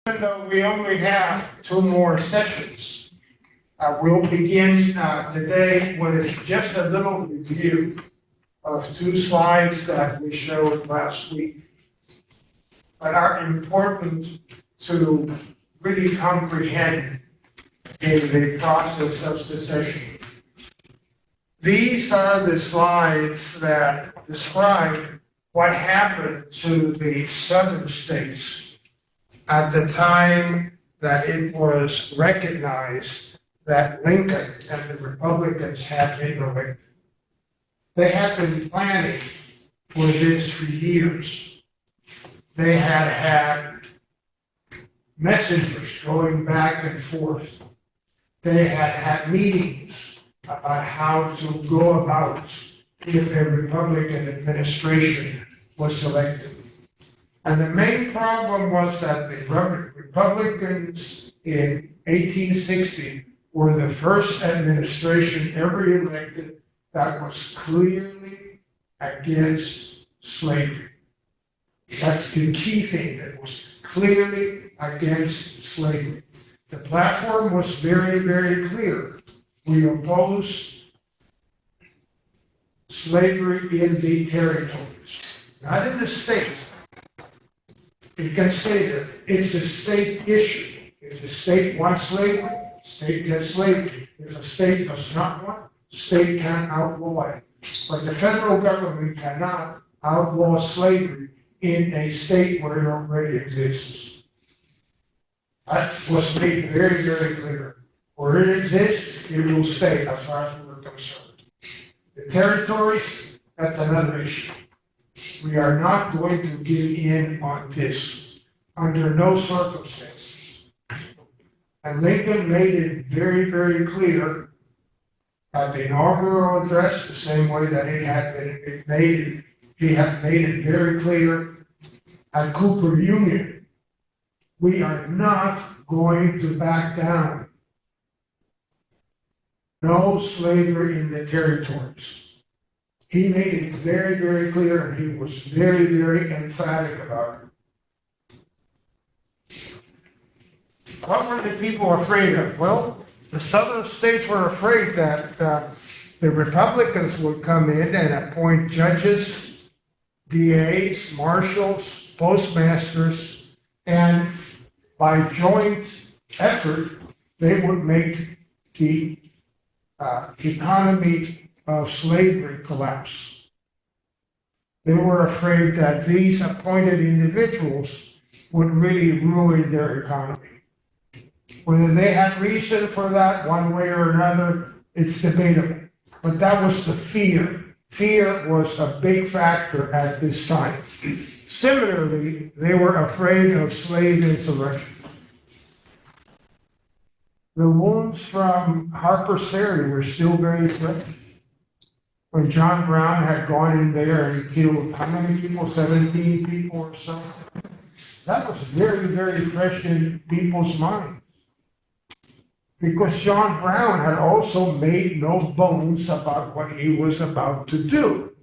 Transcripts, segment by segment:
Even though we only have 2 more sessions, we'll begin today with just a little review of 2 slides that we showed last week, but are important to really comprehend in the process of secession. These are the slides that describe what happened to the southern states at the time that it was recognized that Lincoln and the Republicans had been elected. They had been planning for this for years. They had had messengers going back and forth. They had had meetings about how to go about if a Republican administration was elected. And the main problem was that the Republicans in 1860 were the first administration ever elected that was clearly against slavery. That's the key thing, it was clearly against slavery. The platform was very, very clear. We oppose slavery in the territories, not in the states. You can say that it's a state issue. If the state wants slavery, the state gets slavery. If a state does not want, the state can outlaw it. But the federal government cannot outlaw slavery in a state where it already exists. That was made very, very clear. Where it exists, it will stay as far as we're concerned. The territories, that's another issue. We are not going to give in on this under no circumstances. And Lincoln made it very, very clear at the inaugural address, the same way that he had made it very clear at Cooper Union. We are not going to back down. No slavery in the territories. He made it very, very clear, and he was very, very emphatic about it. What were the people afraid of? Well, the southern states were afraid that the Republicans would come in and appoint judges, DAs, marshals, postmasters, and by joint effort, they would make the economy of slavery collapse. They were afraid that these appointed individuals would really ruin their economy. Whether they had reason for that one way or another, it's debatable. But that was the fear. Fear was a big factor at this time. Similarly, they were afraid of slave insurrection. The wounds from Harper's Ferry were still very fresh. When John Brown had gone in there and killed how many people? 17 people or so. That was very, very fresh in people's minds. Because John Brown had also made no bones about what he was about to do.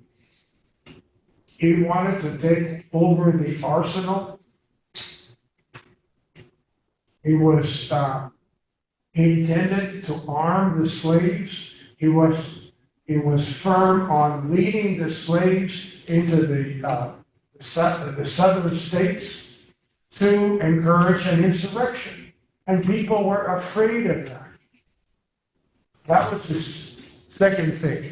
He wanted to take over the arsenal. He was intended to arm the slaves. He was firm on leading the slaves into the southern states to encourage an insurrection. And people were afraid of that. That was the second thing.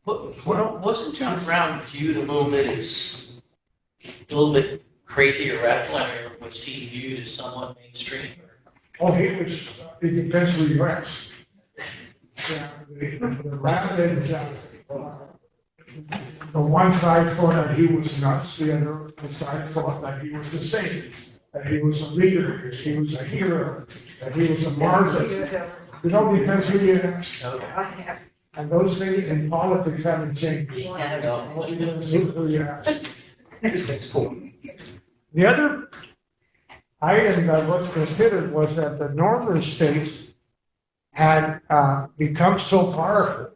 Well, wasn't John Brown viewed a little bit crazy or radical? I mean, was he viewed as somewhat mainstream? Oh, he was, it depends who you ask. Yeah, the one side thought that he was nuts, the other side thought that he was the saint, that he was a leader, that he was a hero, that he was a martyr. It all depends who you ask. And those things in politics haven't changed. Who you ask. The other item that was considered was that the northern states had become so powerful,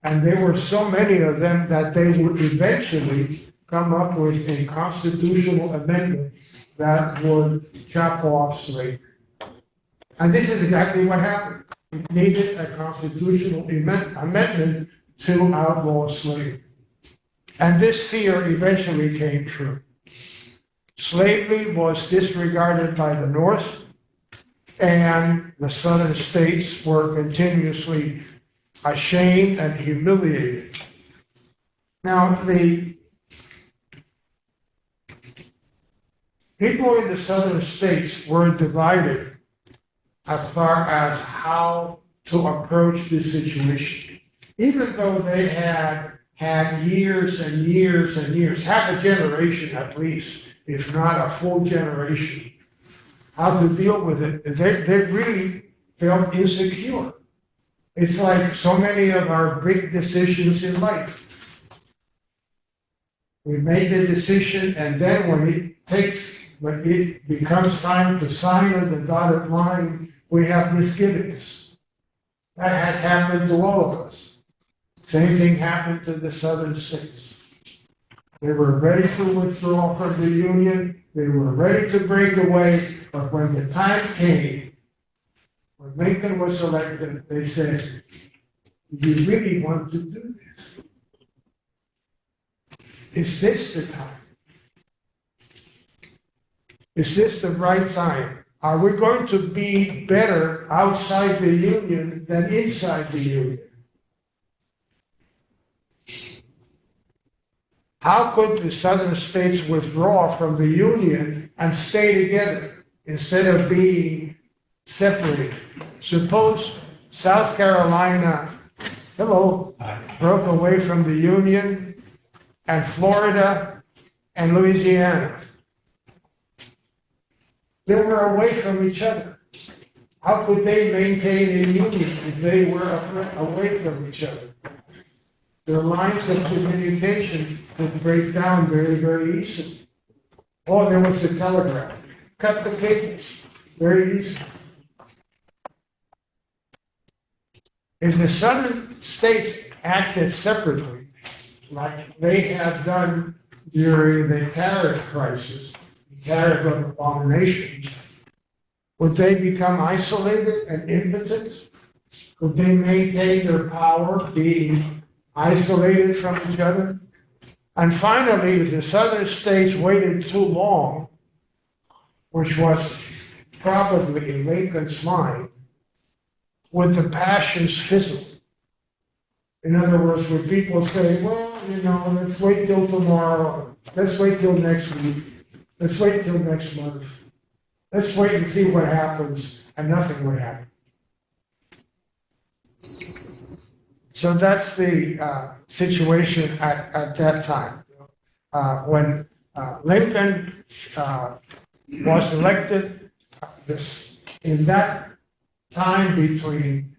and there were so many of them that they would eventually come up with a constitutional amendment that would chop off slavery. And this is exactly what happened. It needed a constitutional amendment to outlaw slavery. And this fear eventually came true. Slavery was disregarded by the North, and the Southern states were continuously ashamed and humiliated. Now, the people in the Southern states were divided as far as how to approach this situation. Even though they had years and years and years, half a generation at least, if not a full generation, how to deal with it, they really felt insecure. It's like so many of our big decisions in life. We make the decision, and then when it becomes time to sign on the dotted line, we have misgivings. That has happened to all of us. Same thing happened to the Southern states. They were ready to withdraw from the Union. They were ready to break away. But when the time came, when Lincoln was elected, they said, "Do you really want to do this? Is this the time? Is this the right time? Are we going to be better outside the Union than inside the Union? How could the Southern states withdraw from the Union and stay together instead of being separated? Suppose South Carolina, broke away from the Union, and Florida and Louisiana. They were away from each other. How could they maintain a union if they were away from each other? Their lines of communication would break down very, very easily. Oh, there was the telegraph. Cut the cables. Very easy. If the Southern states acted separately, like they have done during the tariff crisis, tariff abominations, would they become isolated and impotent? Could they maintain their power being isolated from each other? And finally, if the Southern states waited too long, which was probably in Lincoln's mind, would the passions fizzle? In other words, would people say, well, let's wait till tomorrow, let's wait till next week, let's wait till next month, let's wait and see what happens, and nothing would happen. So that's the situation at that time. When Lincoln was elected, in that time between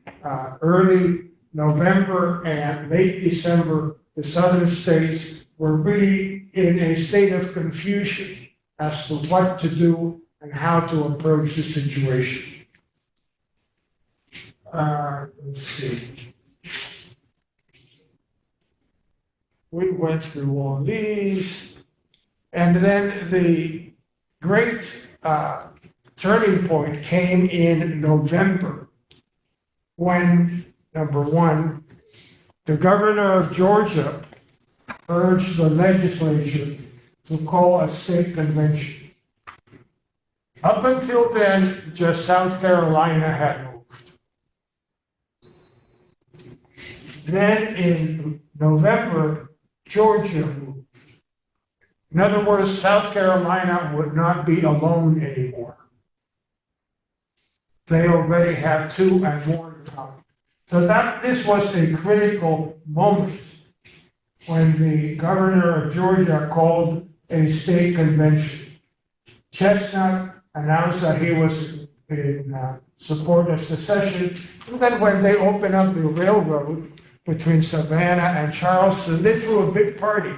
early November and late December, the Southern states were really in a state of confusion as to what to do and how to approach the situation. Let's see. We went through all these, and then the great turning point came in November when, number one, the governor of Georgia urged the legislature to call a state convention. Up until then, just South Carolina had moved. Then in November, Georgia moved. In other words, South Carolina would not be alone anymore. They already had two and more in common. So this was a critical moment when the governor of Georgia called a state convention. Chestnut announced that he was in support of secession. And then when they opened up the railroad between Savannah and Charleston, they threw a big party.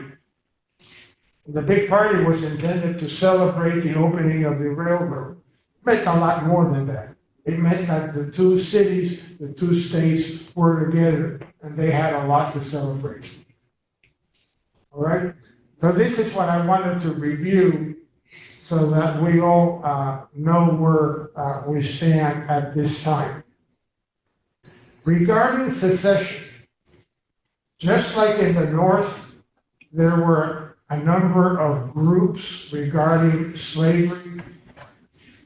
The big party was intended to celebrate the opening of the railroad. It meant a lot more than that. It meant that the two cities, the two states were together, and they had a lot to celebrate. All right? So this is what I wanted to review so that we all know where we stand at this time. Regarding secession, just like in the North, there were a number of groups regarding slavery,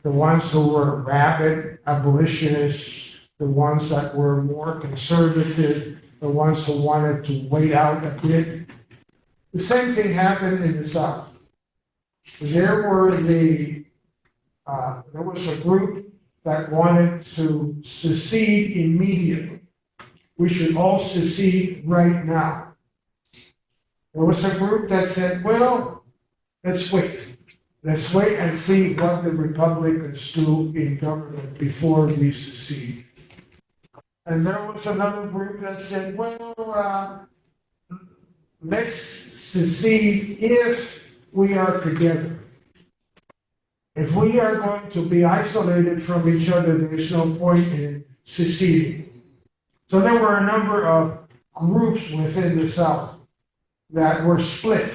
the ones who were rabid abolitionists, the ones that were more conservative, the ones who wanted to wait out a bit. The same thing happened in the South. There was a group that wanted to secede immediately. We should all secede right now. There was a group that said, well, let's wait. Let's wait and see what the Republicans do in government before we secede. And there was another group that said, well, let's secede if we are together. If we are going to be isolated from each other, there is no point in seceding. So there were a number of groups within the South that were split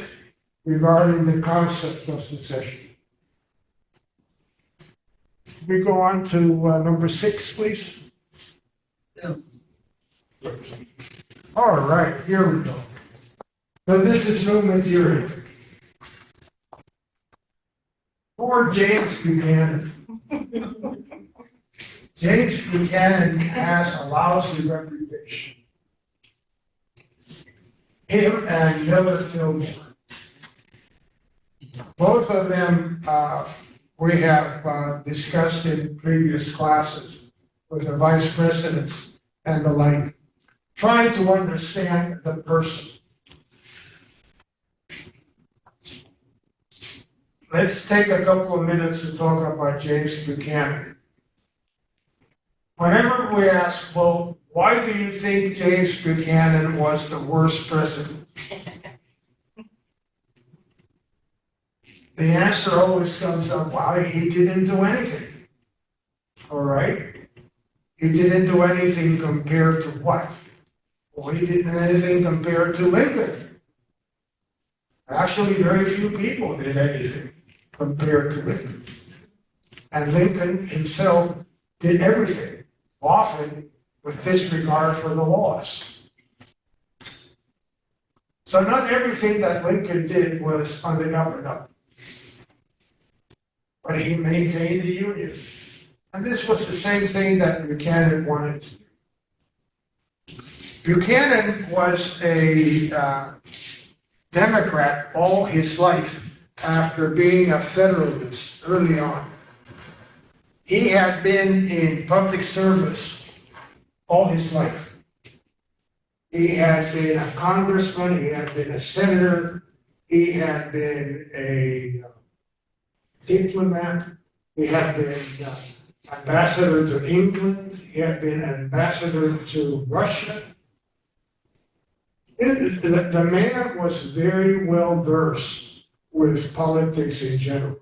regarding the concept of secession. We go on to number 6, please. Yeah. All right, here we go. So this is new material. For James Buchanan. James Buchanan has a lousy reputation. Him and Miller Fillmore. Both of them we have discussed in previous classes with the vice presidents and the like, trying to understand the person. Let's take a couple of minutes to talk about James Buchanan. Whenever we ask, well, why do you think James Buchanan was the worst president? The answer always comes up, well, he didn't do anything. All right? He didn't do anything compared to what? Well, he didn't do anything compared to Lincoln. Actually, very few people did anything compared to Lincoln. And Lincoln himself did everything, often with disregard for the laws. So not everything that Lincoln did was on the up and up. But he maintained the Union. And this was the same thing that Buchanan wanted to do. Buchanan was a Democrat all his life after being a Federalist early on. He had been in public service all his life. He had been a congressman, he had been a senator, he had been a diplomat, he had been ambassador to England, he had been ambassador to Russia. The man was very well versed with politics in general.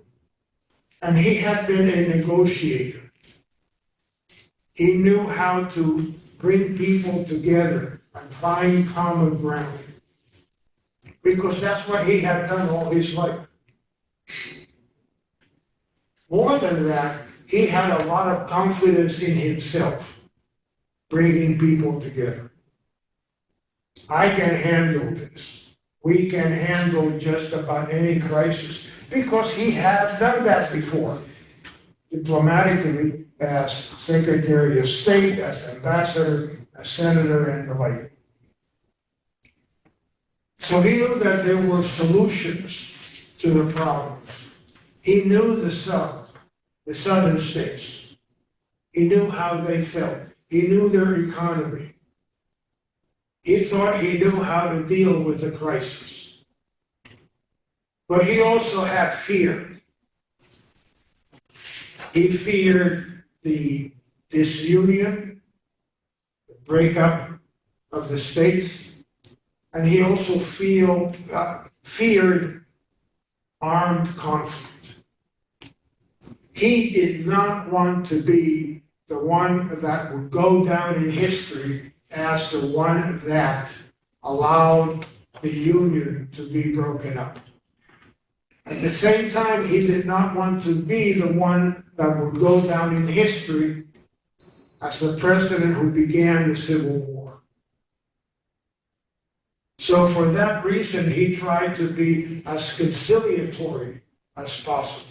And he had been a negotiator. He knew how to bring people together and find common ground. Because that's what he had done all his life. More than that, he had a lot of confidence in himself, bringing people together. I can handle this. We can handle just about any crisis because he had done that before, diplomatically, as Secretary of State, as ambassador, as senator, and the like. So he knew that there were solutions to the problems. He knew the South, the southern states. He knew how they felt. He knew their economy. He thought he knew how to deal with the crisis. But he also had fear. He feared the disunion, the breakup of the states, and he also feared armed conflict. He did not want to be the one that would go down in history as the one that allowed the Union to be broken up. At the same time, he did not want to be the one that would go down in history as the president who began the Civil War. So for that reason, he tried to be as conciliatory as possible.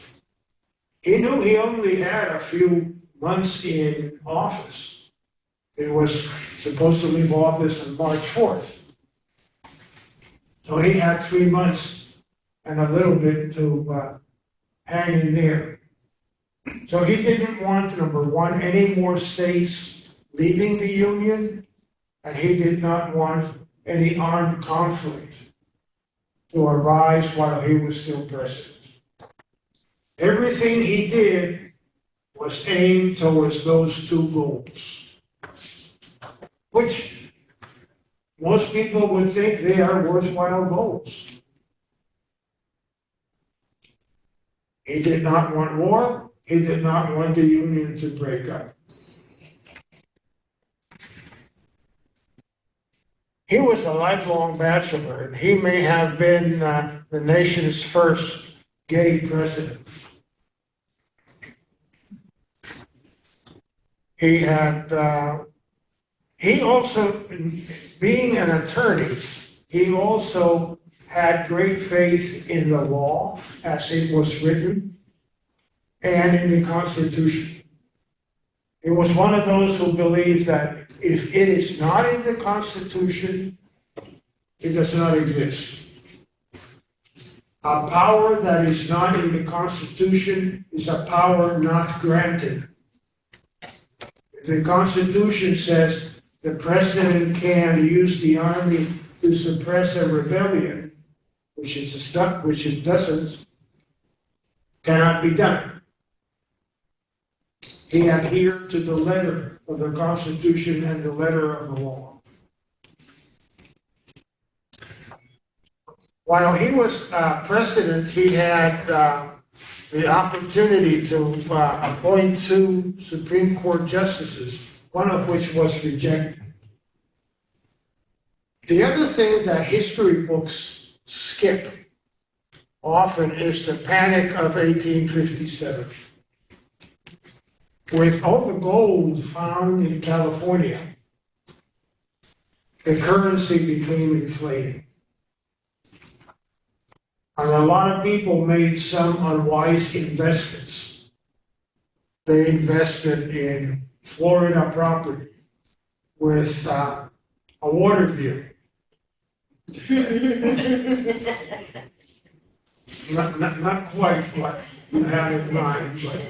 He knew he only had a few months in office. He was supposed to leave office on March 4th. So he had 3 months and a little bit to hang in there. So he didn't want, number one, any more states leaving the Union, and he did not want any armed conflict to arise while he was still president. Everything he did was aimed towards those two goals, which most people would think they are worthwhile goals. He did not want war. He did not want the Union to break up. He was a lifelong bachelor, and he may have been the nation's first gay president. He also, being an attorney, he also had great faith in the law as it was written and in the Constitution. He was one of those who believed that if it is not in the Constitution, it does not exist. A power that is not in the Constitution is a power not granted. If the Constitution says the president can use the army to suppress a rebellion, which it doesn't, cannot be done. He adhered to the letter of the Constitution and the letter of the law. While he was president, he had the opportunity to appoint 2 Supreme Court justices, one of which was rejected. The other thing that history books skip often is the Panic of 1857. With all the gold found in California, the currency became inflated. And a lot of people made some unwise investments. They invested in Florida property with a water bill. not quite what you have in mind, but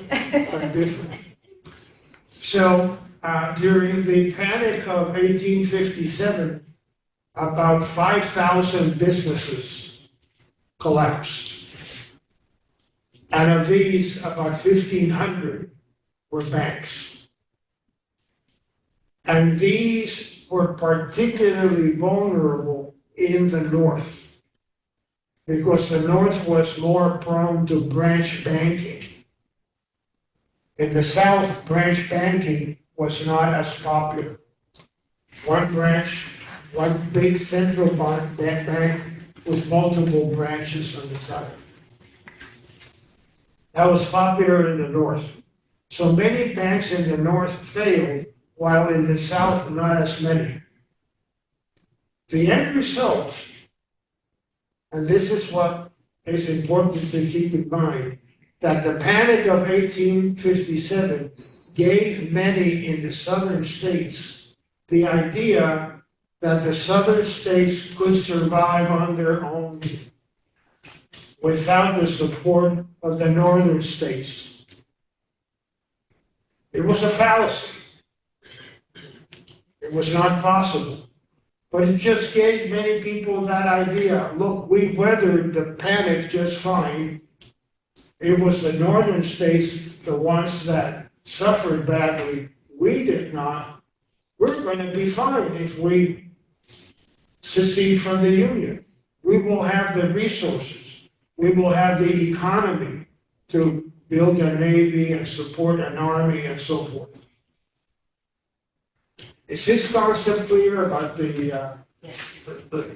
different. So during the Panic of 1857, about 5,000 businesses collapsed. And of these, about 1,500 were banks. And these were particularly vulnerable in the North, because the North was more prone to branch banking. In the South, branch banking was not as popular. One branch, one big central bank with multiple branches on the side. That was popular in the North. So many banks in the North failed, while in the South, not as many. The end result, and this is what is important to keep in mind, that the Panic of 1857 gave many in the southern states the idea that the southern states could survive on their own without the support of the northern states. It was a fallacy. It was not possible. But it just gave many people that idea. Look, we weathered the panic just fine. It was the northern states, the ones that suffered badly. We did not. We're going to be fine if we secede from the Union. We will have the resources. We will have the economy to build a navy and support an army and so forth. Is this concept clear about the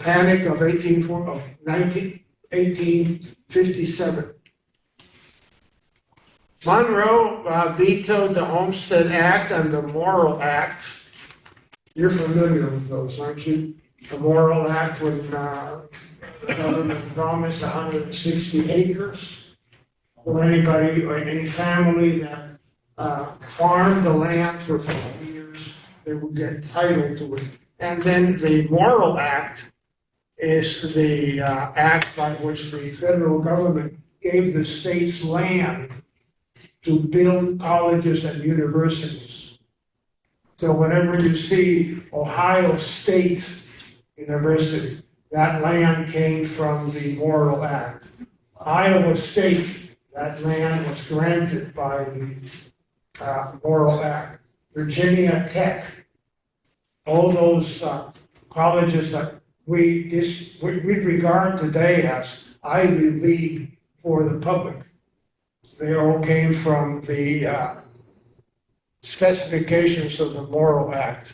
panic of 1857? 57. Monroe vetoed the Homestead Act and the Morrill Act. You're familiar with those, aren't you? The Morrill Act when the government promised 160 acres for anybody or any family that farmed the land for 5 years, they would get title to it. And then the Morrill Act is the act by which the federal government gave the states land to build colleges and universities. So whenever you see Ohio State University, that land came from the Morrill Act. Iowa State, that land was granted by the Morrill Act. Virginia Tech, all those colleges that we regard today as Ivy League for the public, they all came from the specifications of the Morrill Act.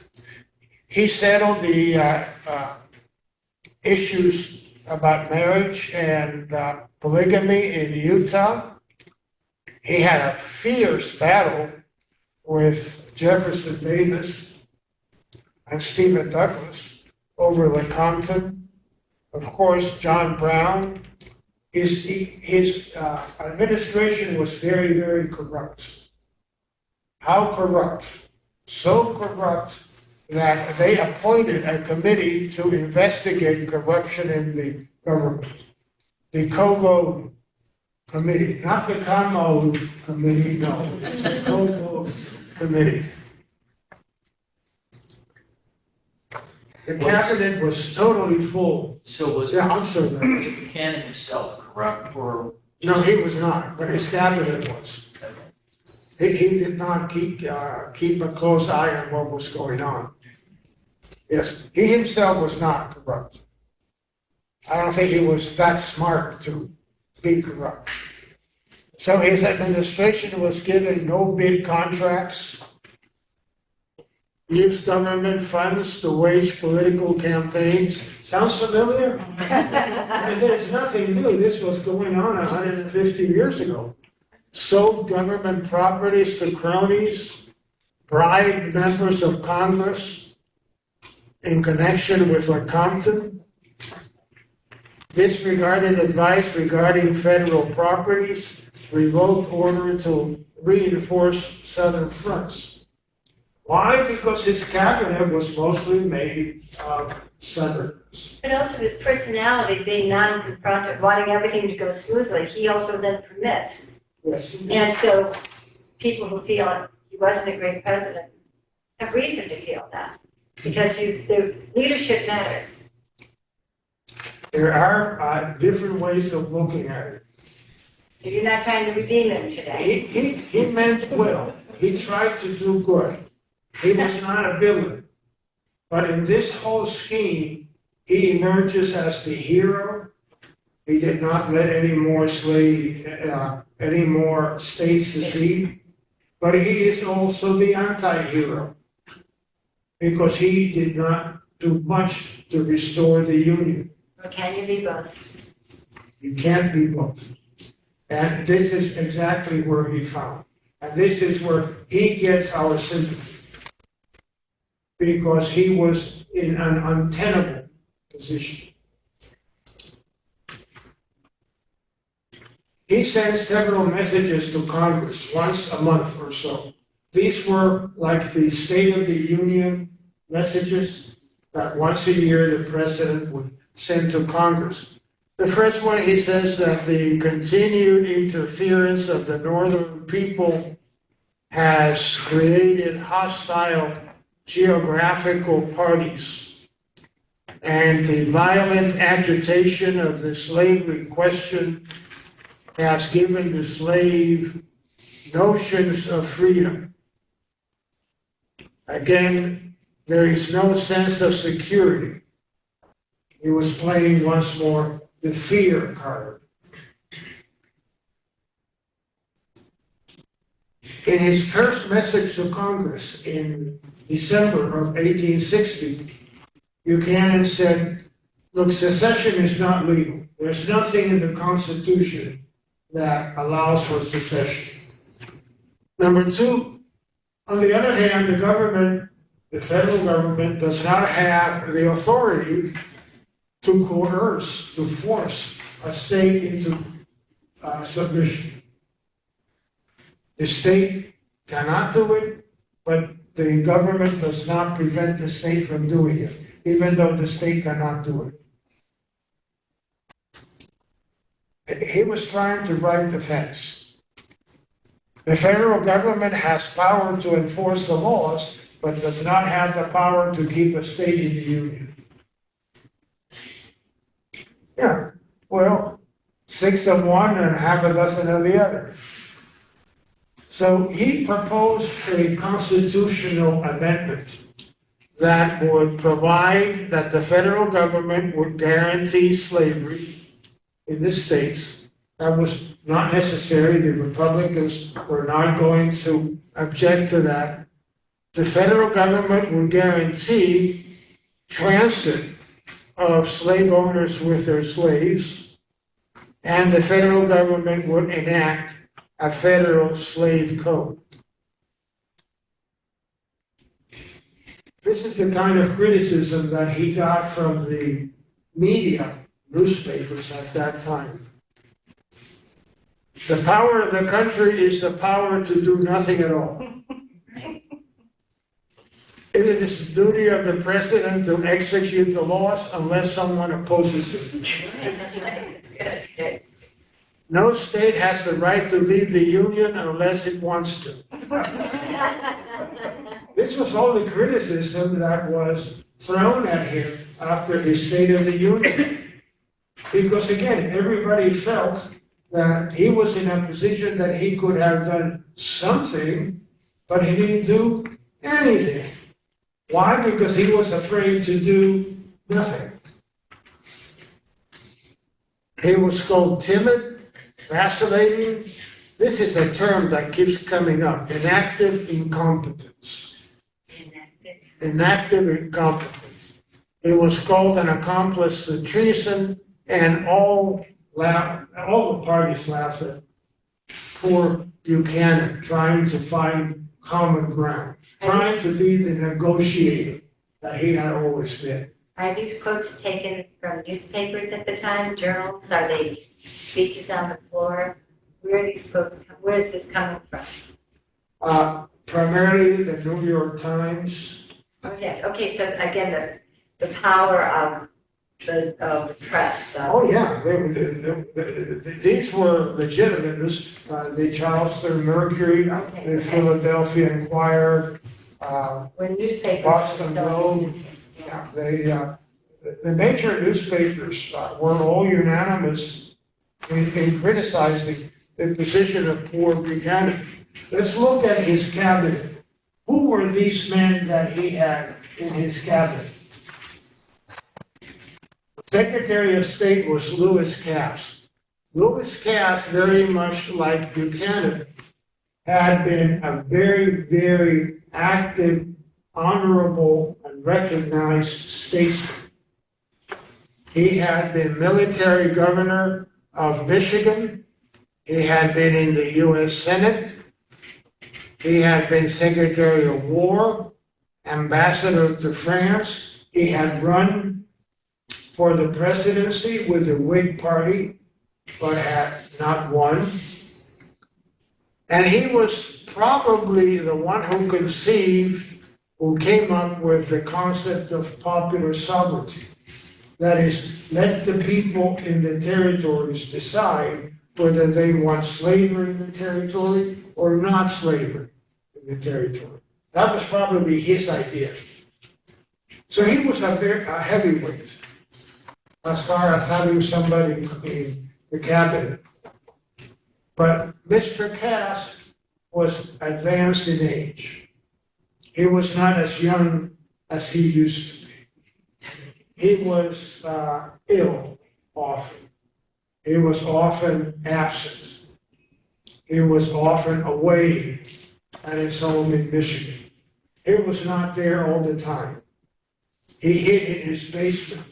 He settled the issues about marriage and polygamy in Utah. He had a fierce battle with Jefferson Davis and Stephen Douglas over Lecompton. Of course, John Brown. His administration was very, very corrupt. How corrupt? So corrupt that they appointed a committee to investigate corruption in the government. The COVO committee, not the COMO committee, no, the COVO committee. The cabinet was totally full. So was Yeah, I'm sorry. Buchanan himself corrupt or? No, he was not, but his cabinet was. He did not keep a close eye on what was going on. Yes, he himself was not corrupt. I don't think he was that smart to be corrupt. So his administration was given no bid contracts, used government funds to wage political campaigns. Sounds familiar? And there's nothing new. This was going on 150 years ago. Sold government properties to cronies, bribed members of Congress in connection with Lecompton, disregarded advice regarding federal properties, revoked order to reinforce southern fronts. Why? Because his cabinet was mostly made of Southerners. But also his personality being non-confrontive, wanting everything to go smoothly, he also then permits. Yes. And so people who feel he wasn't a great president have reason to feel that, because the leadership matters. There are different ways of looking at it. So you're not trying to redeem him today. He meant well. He tried to do good. He was not a villain. But in this whole scheme, he emerges as the hero. He did not let any more states secede. But he is also the anti-hero, because he did not do much to restore the Union. Or can you be both? You can't be both. And this is exactly where he found. And this is where he gets our sympathy. Because he was in an untenable position. He sent several messages to Congress once a month or so. These were like the State of the Union messages that once a year the president would send to Congress. The first one, he says that the continued interference of the northern people has created hostile geographical parties, and the violent agitation of the slavery question has given the slave notions of freedom. Again, there is no sense of security. He was playing once more the fear card. In his first message to Congress in December of 1860, Buchanan said, look, secession is not legal. There's nothing in the Constitution that allows for secession. Number two, on the other hand, the government, the federal government, does not have the authority to coerce, to force a state into submission. The state cannot do it, but the government does not prevent the state from doing it, even though the state cannot do it. He was trying to write the fence. The federal government has power to enforce the laws, but does not have the power to keep a state in the union. Yeah, well, 6 of one and half a dozen of the other. So he proposed a constitutional amendment that would provide that the federal government would guarantee slavery in the states. That was not necessary. The Republicans were not going to object to that. The federal government would guarantee transit of slave owners with their slaves, and the federal government would enact a federal slave code. This is the kind of criticism that he got from the media, newspapers at that time. The power of the country is the power to do nothing at all. It is the duty of the president to execute the laws unless someone opposes it. That's right, that's good. No state has the right to leave the union unless it wants to. This was all the criticism that was thrown at him after his State of the Union. Because again, everybody felt that he was in a position that he could have done something, but he didn't do anything. Why? Because he was afraid to do nothing. He was called timid, vacillating. This is a term that keeps coming up, inactive incompetence. Inactive incompetence. He was called an accomplice to treason, and all the parties laughed at poor Buchanan trying to find common ground, trying to be the negotiator that he had always been. Are these quotes taken from newspapers at the time, journals? Are they speeches on the floor? Where are these quotes? Where is this coming from? Primarily the New York Times. Oh, yes. Okay. So again, the power of the press. Oh yeah, these were legitimate. The Charleston Mercury, Okay. the Philadelphia Inquirer, When newspapers. Boston Globe. Yeah, the major newspapers were all unanimous in criticizing the position of poor Buchanan. Let's look at his cabinet. Who were these men that he had in his cabinet? Secretary of State was Lewis Cass. Lewis Cass, very much like Buchanan, had been a very, very active, honorable, and recognized statesman. He had been military governor of Michigan. He had been in the U.S. Senate. He had been Secretary of War, ambassador to France. He had run for the presidency with the Whig Party, but had not won. And he was probably the one who came up with the concept of popular sovereignty. That is, let the people in the territories decide whether they want slavery in the territory or not slavery in the territory. That was probably his idea. So he was a heavyweight as far as having somebody in the cabinet. But Mr. Cass was advanced in age. He was not as young as he used to be. He was ill often. He was often absent. He was often away at his home in Michigan. He was not there all the time. He hid in his basement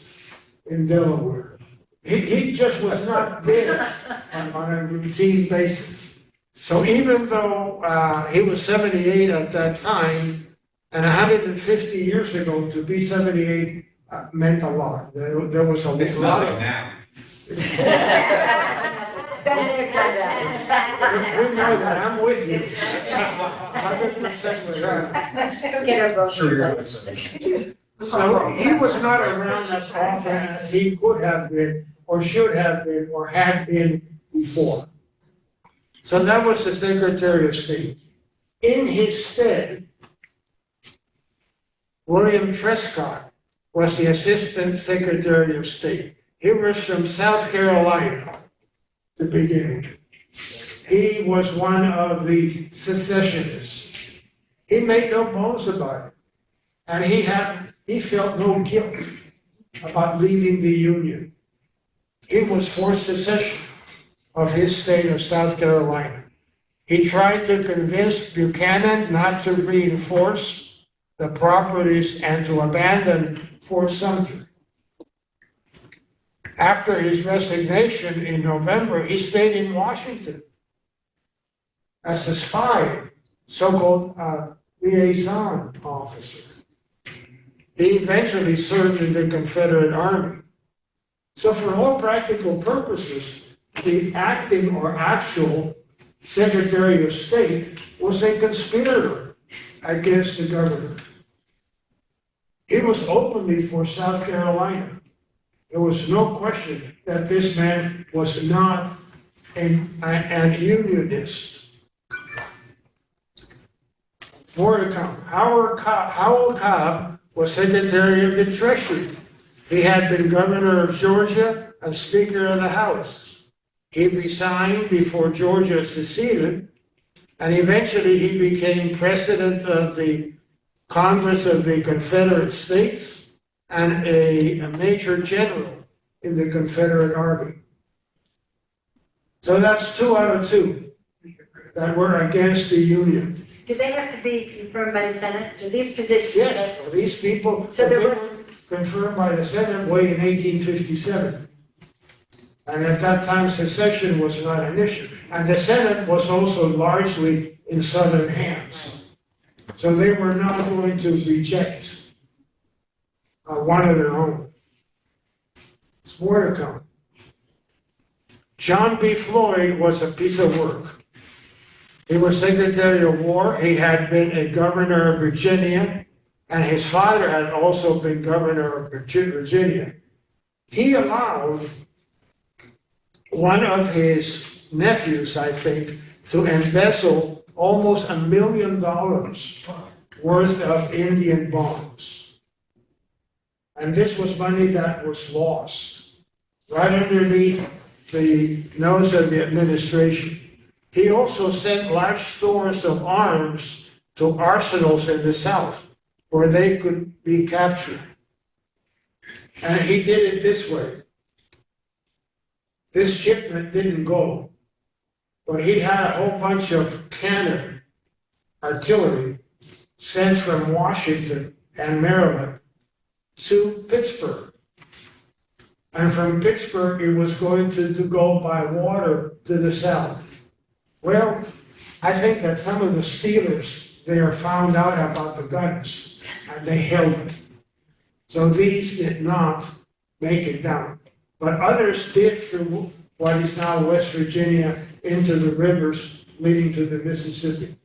in Delaware. He just was not there on a routine basis. So even though he was 78 at that time, and 150 years ago, to be 78 meant a lot. There was a It's lot nothing of. now. We know that, I'm with you. 100% with that. Get our vote. Sure, you're listening. So he was not around as often as he could have been, or should have been, or had been before. So that was the Secretary of State. In his stead, William Trescott was the Assistant Secretary of State. He was from South Carolina to begin with. He was one of the secessionists. He made no bones about it. And he felt no guilt about leaving the Union. He was for secession of his state of South Carolina. He tried to convince Buchanan not to reinforce the properties and to abandon Fort Sumter. After his resignation in November, he stayed in Washington as a spy, so-called liaison officer. He eventually served in the Confederate Army. So for all practical purposes, the acting or actual Secretary of State was a conspirator against the government. He was openly for South Carolina. There was no question that this man was not an unionist. More to come. Howell Cobb was Secretary of the Treasury. He had been governor of Georgia and Speaker of the House. He resigned before Georgia seceded, and eventually he became president of the Congress of the Confederate States and a major general in the Confederate Army. So that's 2 out of 2 that were against the Union. Do they have to be confirmed by the Senate? Do these positions? Yes, well, these people, So there they was- were confirmed by the Senate way in 1857. And at that time, secession was not an issue. And the Senate was also largely in Southern hands. So they were not going to reject one of their own. There's more to come. John B. Floyd was a piece of work. He was Secretary of War. He had been a governor of Virginia, and his father had also been governor of Virginia. He allowed one of his nephews, I think, to embezzle almost $1 million worth of Indian bonds. And this was money that was lost right underneath the nose of the administration. He also sent large stores of arms to arsenals in the South where they could be captured. And he did it this way. This shipment didn't go, but he had a whole bunch of cannon, artillery, sent from Washington and Maryland to Pittsburgh. And from Pittsburgh, it was going to go by water to the South. Well, I think that some of the stealers there found out about the guns, and they held it. So these did not make it down. But others did through what is now West Virginia into the rivers leading to the Mississippi.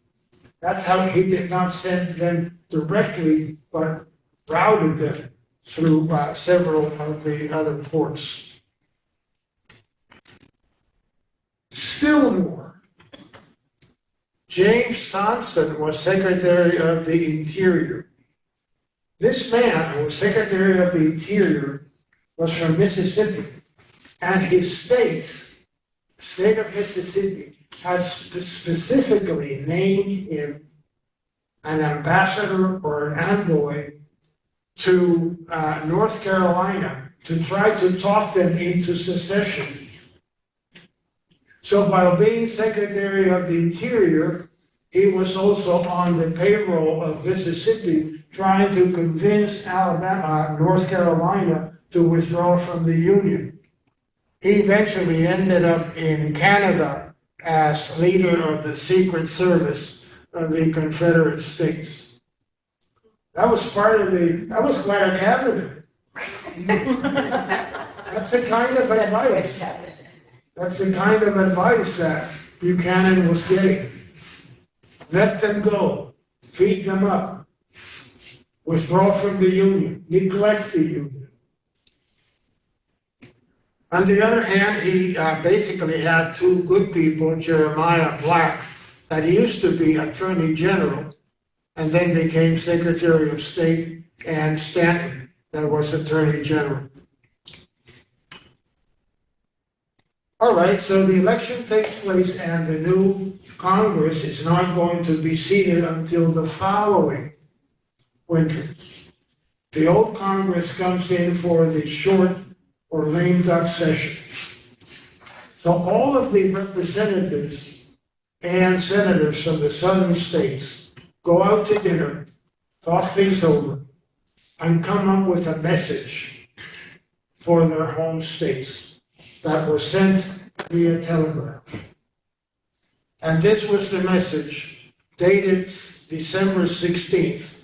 That's how he did not send them directly, but routed them through several of the other ports. Still more, James Thompson was Secretary of the Interior. This man, who was Secretary of the Interior, was from Mississippi, and his state of Mississippi, has specifically named him an ambassador or an envoy to North Carolina to try to talk them into secession. So while being Secretary of the Interior, he was also on the payroll of Mississippi trying to convince North Carolina to withdraw from the Union. He eventually ended up in Canada as leader of the Secret Service of the Confederate States. That was that was quite a cabinet. That's the kind of advice. That's the kind of advice that Buchanan was getting. Let them go. Feed them up. Withdraw from the Union. Neglect the Union. On the other hand, he basically had two good people, Jeremiah Black, that used to be Attorney General, and then became Secretary of State, and Stanton, that was Attorney General. All right, so the election takes place and the new Congress is not going to be seated until the following winter. The old Congress comes in for the short or lame duck session. So all of the representatives and senators from the southern states go out to dinner, talk things over, and come up with a message for their home states that was sent via telegraph. And this was the message dated December 16th.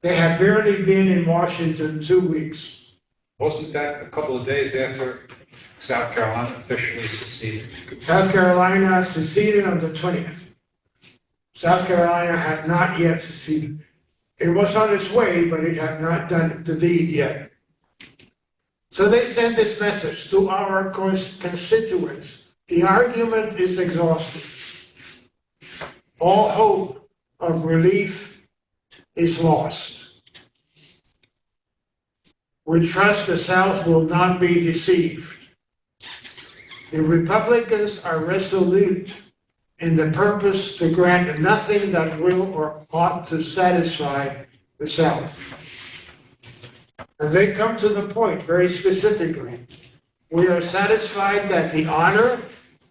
They had barely been in Washington 2 weeks. Wasn't that a couple of days after South Carolina officially seceded? South Carolina seceded on the 20th. South Carolina had not yet seceded. It was on its way, but it had not done the deed yet. So they sent this message to our constituents. The argument is exhausted. All hope of relief is lost. We trust the South will not be deceived. The Republicans are resolute in the purpose to grant nothing that will or ought to satisfy the South. And they come to the point very specifically. We are satisfied that the honor,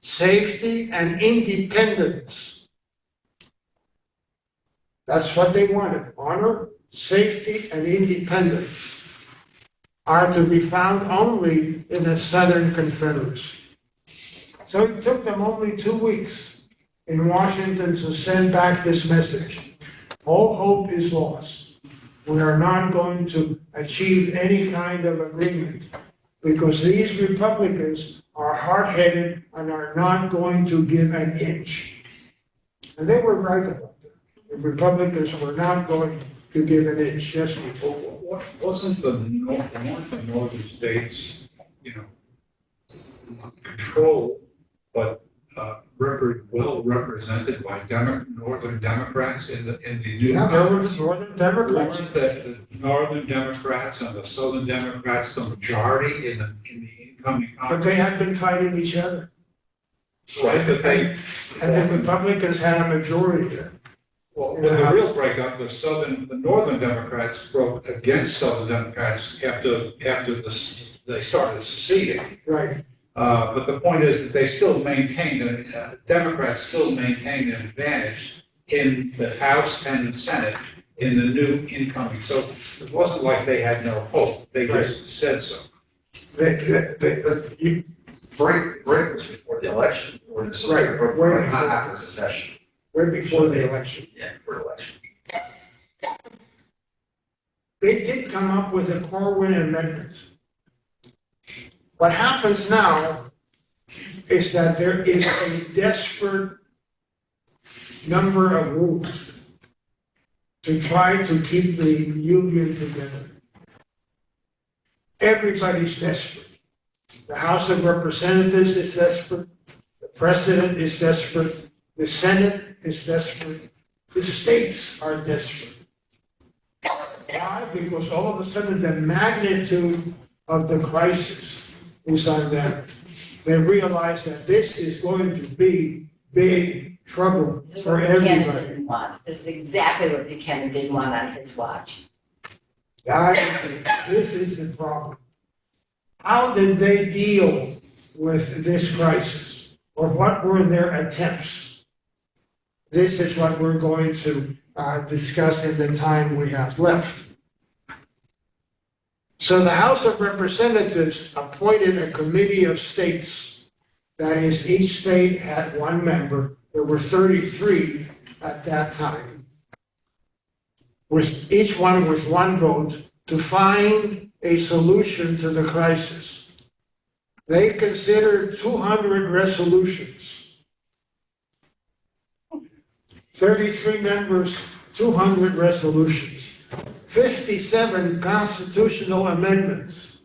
safety, and independence, that's what they wanted, honor, safety, and independence, are to be found only in the Southern Confederacy. So it took them only 2 weeks in Washington to send back this message. All hope is lost. We are not going to achieve any kind of agreement because these Republicans are hard-headed and are not going to give an inch. And they were right about that. The Republicans were not going to give an inch. Yes, Wasn't the north and northern states, controlled, but well represented by northern Democrats in the new yeah, there were Congress? Northern Democrats. Weren't the northern Democrats and the southern Democrats the majority in the incoming But Congress? they had been fighting each other. Right, but they, And the Republicans had a majority there. well, the real breakup, the northern Democrats broke against southern Democrats after they started seceding. Right. But the point is that they still maintained, Democrats still maintained an advantage in the House and the Senate in the new incoming. So it wasn't like they had no hope. They just said so. Break was before the election, or the Right, right, not after secession. Right before the election. Yeah, for election. They did come up with a Corwin Amendment. What happens now is that there is a desperate number of moves to try to keep the Union together. Everybody's desperate. The House of Representatives is desperate. The President is desperate. The Senate is desperate. The states are desperate. Why? Because all of a sudden the magnitude of the crisis is on them. They realize that this is going to be big trouble This is for what Buchanan everybody. didn't want. This is exactly what Buchanan didn't want on his watch. This is the problem. How did they deal with this crisis? Or what were their attempts? This is what we're going to discuss in the time we have left. So the House of Representatives appointed a committee of states. That is, each state had one member. There were 33 at that time, with each one with one vote to find a solution to the crisis. They considered 200 resolutions. 33 members, 200 resolutions, 57 constitutional amendments,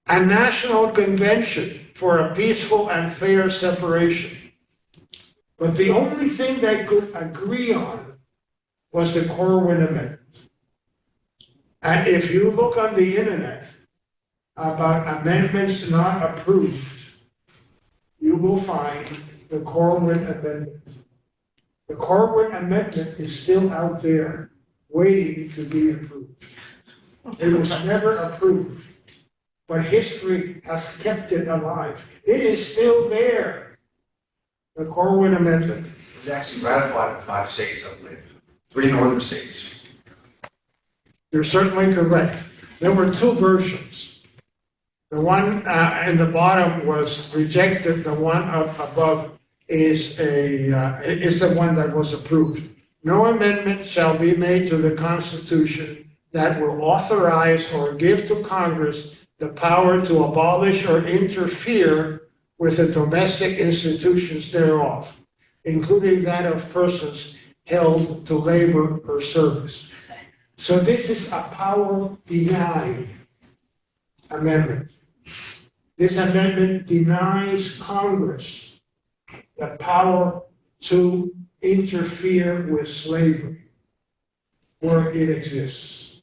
a national convention for a peaceful and fair separation. But the only thing they could agree on was the Corwin Amendment. And if you look on the internet about amendments not approved, you will find the Corwin Amendment. The Corwin Amendment is still out there waiting to be approved. It was never approved, but history has kept it alive. It is still there, the Corwin Amendment. It was actually ratified by 5 states, I believe, 3 northern states. You're certainly correct. There were 2 versions. The one in the bottom was rejected. The one up above is the one that was approved. No amendment shall be made to the Constitution that will authorize or give to Congress the power to abolish or interfere with the domestic institutions thereof, including that of persons held to labor or service. So this is a power denied amendment. This amendment denies Congress the power to interfere with slavery where it exists.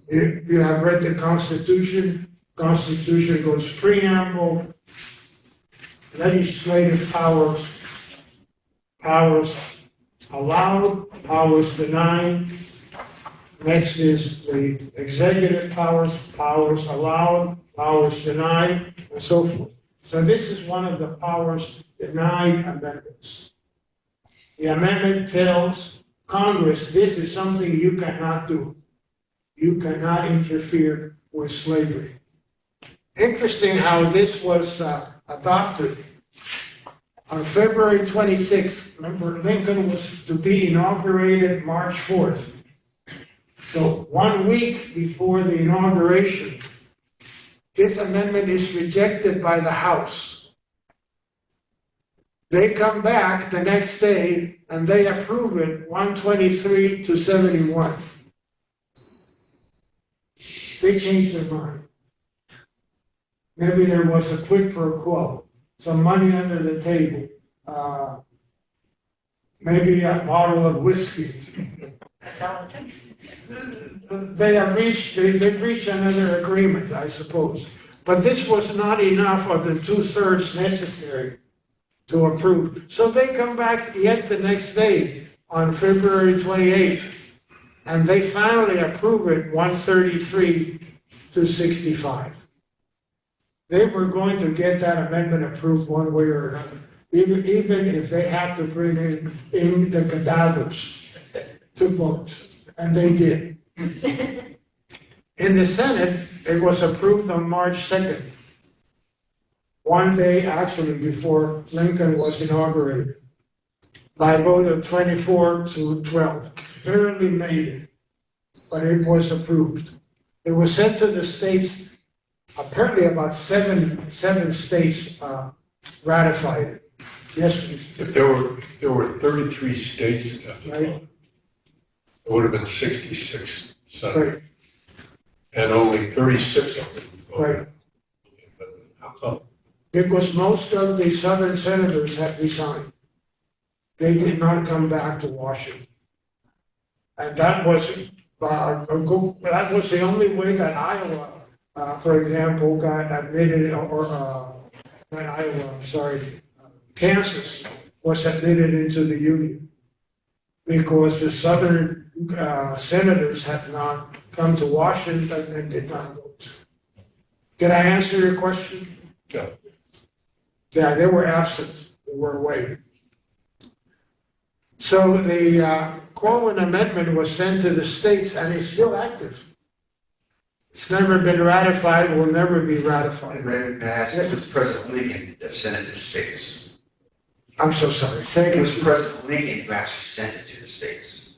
If you have read the Constitution, Constitution goes preamble, legislative powers, powers allowed, powers denied. Next is the executive powers, powers allowed, powers denied, and so forth. So this is one of the powers denied amendments. The amendment tells Congress, this is something you cannot do. You cannot interfere with slavery. Interesting how this was adopted. On February 26th, remember, Lincoln was to be inaugurated March 4th. So 1 week before the inauguration, this amendment is rejected by the House. They come back the next day and they approve it 123 to 71. They changed their mind. Maybe there was a quid pro quo, some money under the table, maybe a bottle of whiskey. That's all it took. They've reached another agreement, I suppose. But this was not enough of the 2/3 necessary to approve. So they come back yet the next day on February 28th, and they finally approve it 133 to 65. They were going to get that amendment approved one way or another, even if they had to bring in the cadavers to vote, and they did. In the Senate, it was approved on March 2nd, one day actually before Lincoln was inaugurated, by a vote of 24 to 12. Barely made it, but it was approved. It was sent to the states. Apparently about seven states ratified it. Yes, please. If there were 33 states at the Right. time, it would have been 66 senators, Right, and only 36 of them voted. right. How come? Because most of the southern senators had resigned. They did not come back to Washington. And that was the only way that Iowa, for example, got admitted, not Iowa, I'm sorry, Kansas was admitted into the Union. Because the southern senators had not come to Washington and did not vote. Did I answer your question? Yeah. Yeah, they were absent, they were away. So the Corwin Amendment was sent to the states and it's still active. It's never been ratified, will never be ratified. It was President Lincoln that sent it to the states. I'm so sorry, say It it was was, President Lincoln who actually sent it to the states.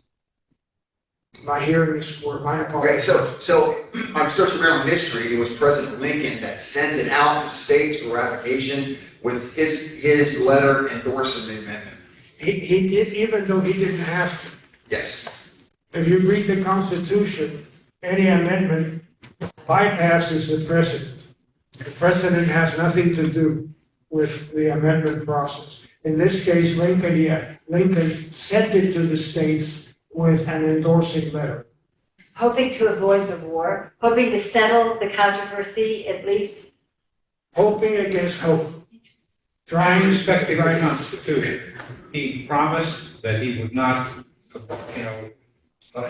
my hearing is poor, my Okay, apologies. so I'm searching around history, it was President Lincoln that sent it out to the states for ratification with his letter endorsing the amendment. He did, even though he didn't ask. Yes. If you read the Constitution, any amendment bypasses the president. The president has nothing to do with the amendment process. In this case, Lincoln sent it to the states with an endorsing letter. Hoping to avoid the war, hoping to settle the controversy, at least. Hoping against hope. Trying to respect the Respecting the right. Constitution, he promised that he would not,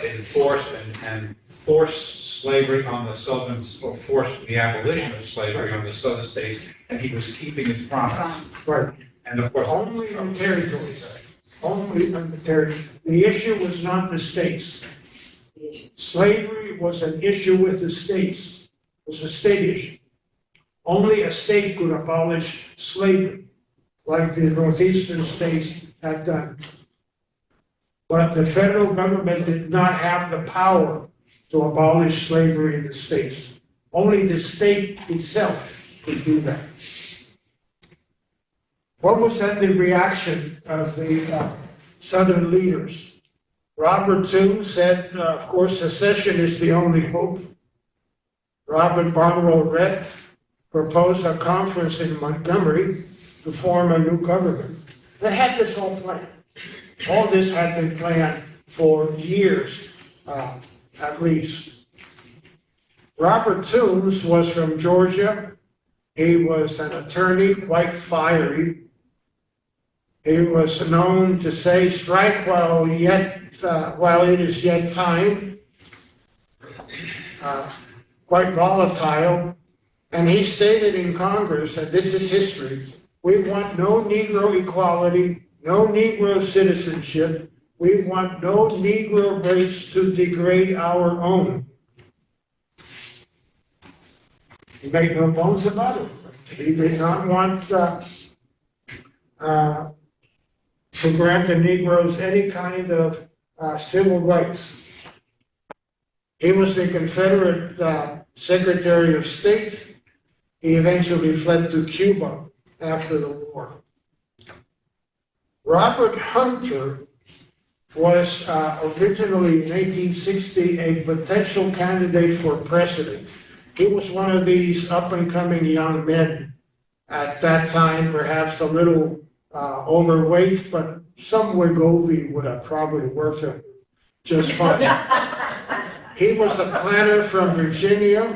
enforce and force slavery on the southern, or force the abolition of slavery on the southern states, and he was keeping his promise. Right. And of course, Only in the territories. Only in the territories. The issue was not the states. Slavery was an issue with the states. It was a state issue. Only a state could abolish slavery, like the northeastern states had done. But the federal government did not have the power to abolish slavery in the states. Only the state itself could do that. What was then the reaction of the Southern leaders? Robert Toombs said, of course, secession is the only hope. Robert Barnwell Rhett proposed a conference in Montgomery to form a new government. They had this all planned. All this had been planned for years, at least. Robert Toombs was from Georgia. He was an attorney, quite fiery. He was known to say, strike while it is yet time. Quite volatile. And he stated in Congress, and this is history, we want no Negro equality, no Negro citizenship. We want no Negro race to degrade our own. He made no bones about it. He did not want to grant the Negroes any kind of civil rights. He was the Confederate Secretary of State. He eventually fled to Cuba after the war. Robert Hunter was originally in 1860 a potential candidate for president. He was one of these up-and-coming young men at that time, perhaps a little overweight, but some Wegovy would have probably worked out just fine. He was a planter from Virginia.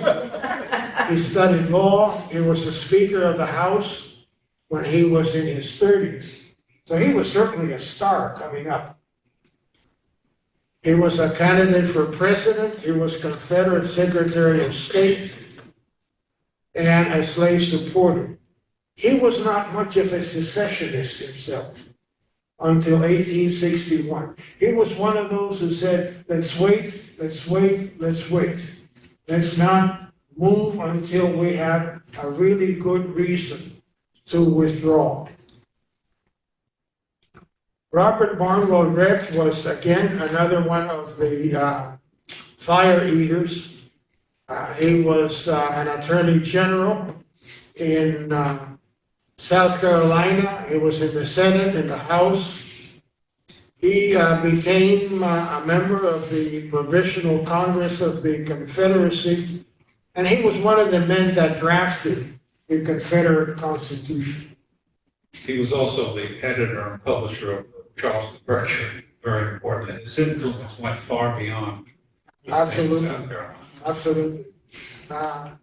He studied law. He was the Speaker of the House when he was in his 30s. So he was certainly a star coming up. He was a candidate for president. He was Confederate Secretary of State and a slave supporter. He was not much of a secessionist himself until 1861. He was one of those who said, let's wait. Let's not move until we have a really good reason to withdraw. Robert Barnwell Rhett was, again, another one of the fire eaters. He was an attorney general in South Carolina. He was in the Senate, in the House. He became a member of the Provisional Congress of the Confederacy, and he was one of the men that drafted the Confederate Constitution. he was also the editor and publisher of Charles the Virgin, very important, and his influence went far beyond. the state of Absolutely. South Carolina. Absolutely.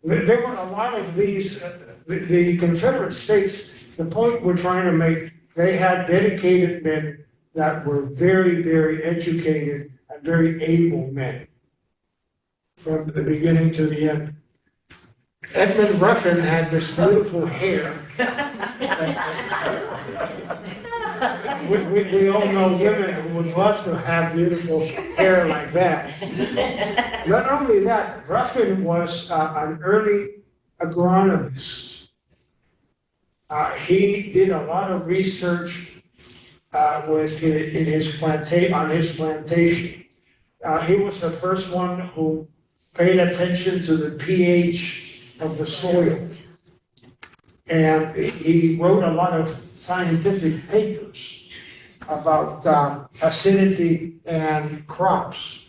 There were a lot of these, the Confederate States, the point we're trying to make, they had dedicated men that were very, very educated and very able men from the beginning to the end. Edmund Ruffin had this beautiful hair. we all know women who would love to have beautiful hair like that. Not only that, Ruffin was an early agronomist. He did a lot of research on his plantation. He was the first one who paid attention to the pH of the soil. And he wrote a lot of scientific papers about acidity and crops.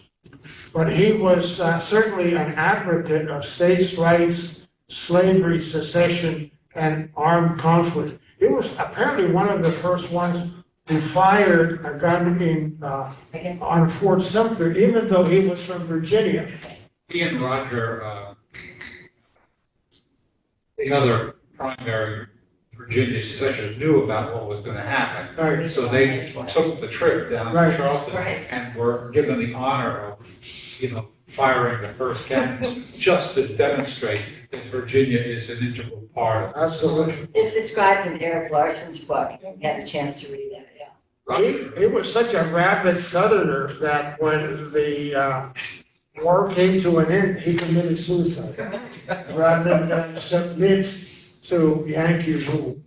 But he was certainly an advocate of states' rights, slavery, secession, and armed conflict. He was apparently one of the first ones who fired a gun on Fort Sumter, even though he was from Virginia. He and Roger, the other primary Virginia secessioners, knew about what was going to happen. Right. So they took the trip down to Right. Charleston Right. and were given the honor of, firing the first cannon, just to demonstrate that Virginia is an integral part of. Absolutely. It's described in Eric Larson's book. I had a chance to read that, yeah. He was such a rabid Southerner that when the war came to an end, he committed suicide rather than submit to Yankee rule.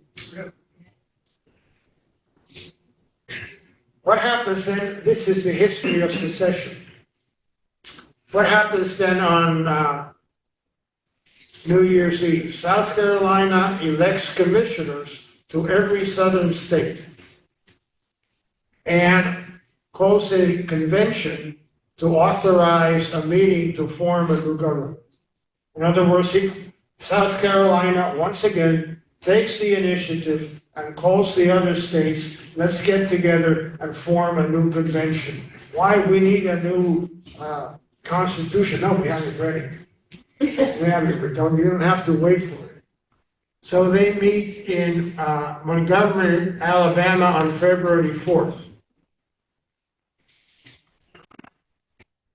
What happens then? This is the history of secession. What happens then on New Year's Eve? South Carolina elects commissioners to every southern state and calls a convention to authorize a meeting to form a new government. In other words, South Carolina, once again, takes the initiative and calls the other states, let's get together and form a new convention. Why? We need a new constitution. No, we haven't ready. We haven't, you don't have to wait for it. So they meet in Montgomery, Alabama on February 4th.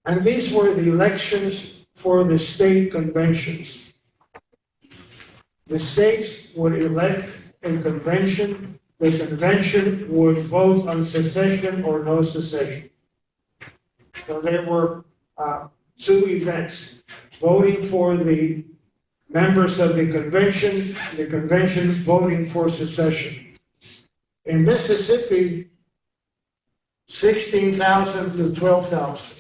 And these were the elections for the state conventions. The states would elect a convention. The convention would vote on secession or no secession. So there were two events, voting for the members of the convention voting for secession. In Mississippi, 16,000 to 12,000.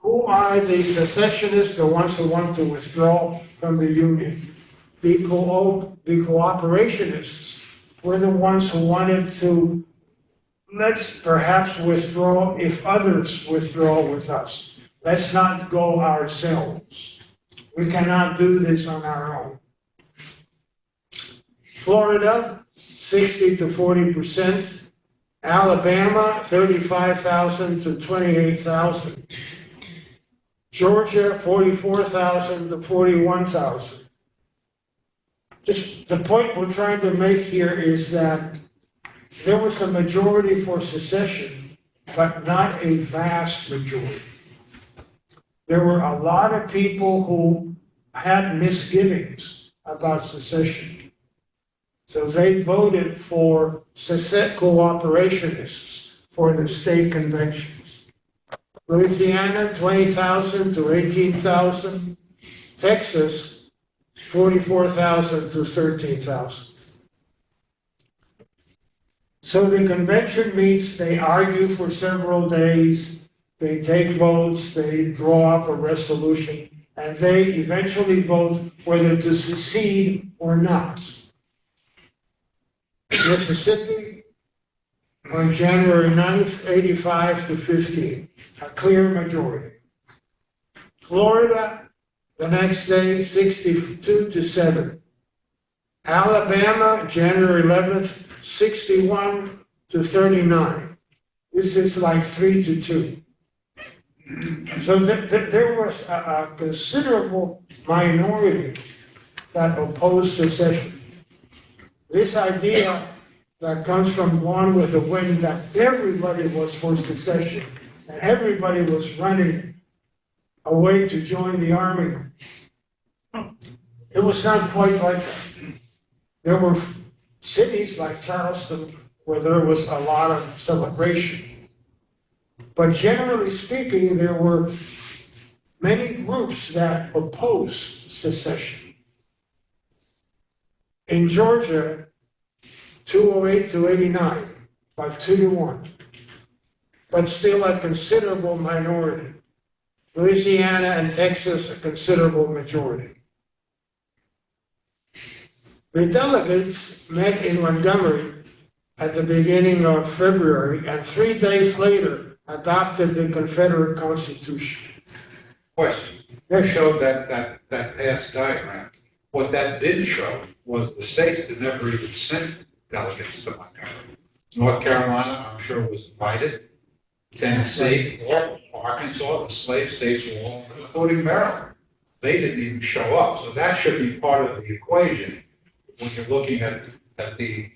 Who are the secessionists, the ones who want to withdraw from the Union? The cooperationists were the ones who wanted to, let's perhaps withdraw if others withdraw with us. Let's not go ourselves. We cannot do this on our own. Florida, 60 to 40%. Alabama, 35,000 to 28,000. Georgia, 44,000 to 41,000. Just the point we're trying to make here is that there was a majority for secession, but not a vast majority. There were a lot of people who had misgivings about secession. So they voted for cooperationists for the state conventions. Louisiana, 20,000 to 18,000. Texas, 44,000 to 13,000. So the convention meets, they argue for several days, they take votes, they draw up a resolution, and they eventually vote whether to secede or not. Mississippi, on January 9th, 85 to 15, a clear majority. Florida, the next day, 62 to 7. Alabama, January 11th, 61 to 39. This is like 3 to 2. So there was a considerable minority that opposed secession. This idea that comes from Gone with the Wind that everybody was for secession and everybody was running away to join the army. It was not quite like that. There were cities like Charleston where there was a lot of celebration. But generally speaking, there were many groups that opposed secession. In Georgia, 208 to 89, about 2-1, but still a considerable minority. Louisiana and Texas, a considerable majority. The delegates met in Montgomery at the beginning of February, and 3 days later adopted the Confederate Constitution. Question. Yes, They showed that past diagram. What that didn't show was the states that never even sent delegates to Montgomery. North Carolina, I'm sure, was invited. Tennessee, Arkansas, the slave states were all, including Maryland. They didn't even show up. So that should be part of the equation when you're looking at the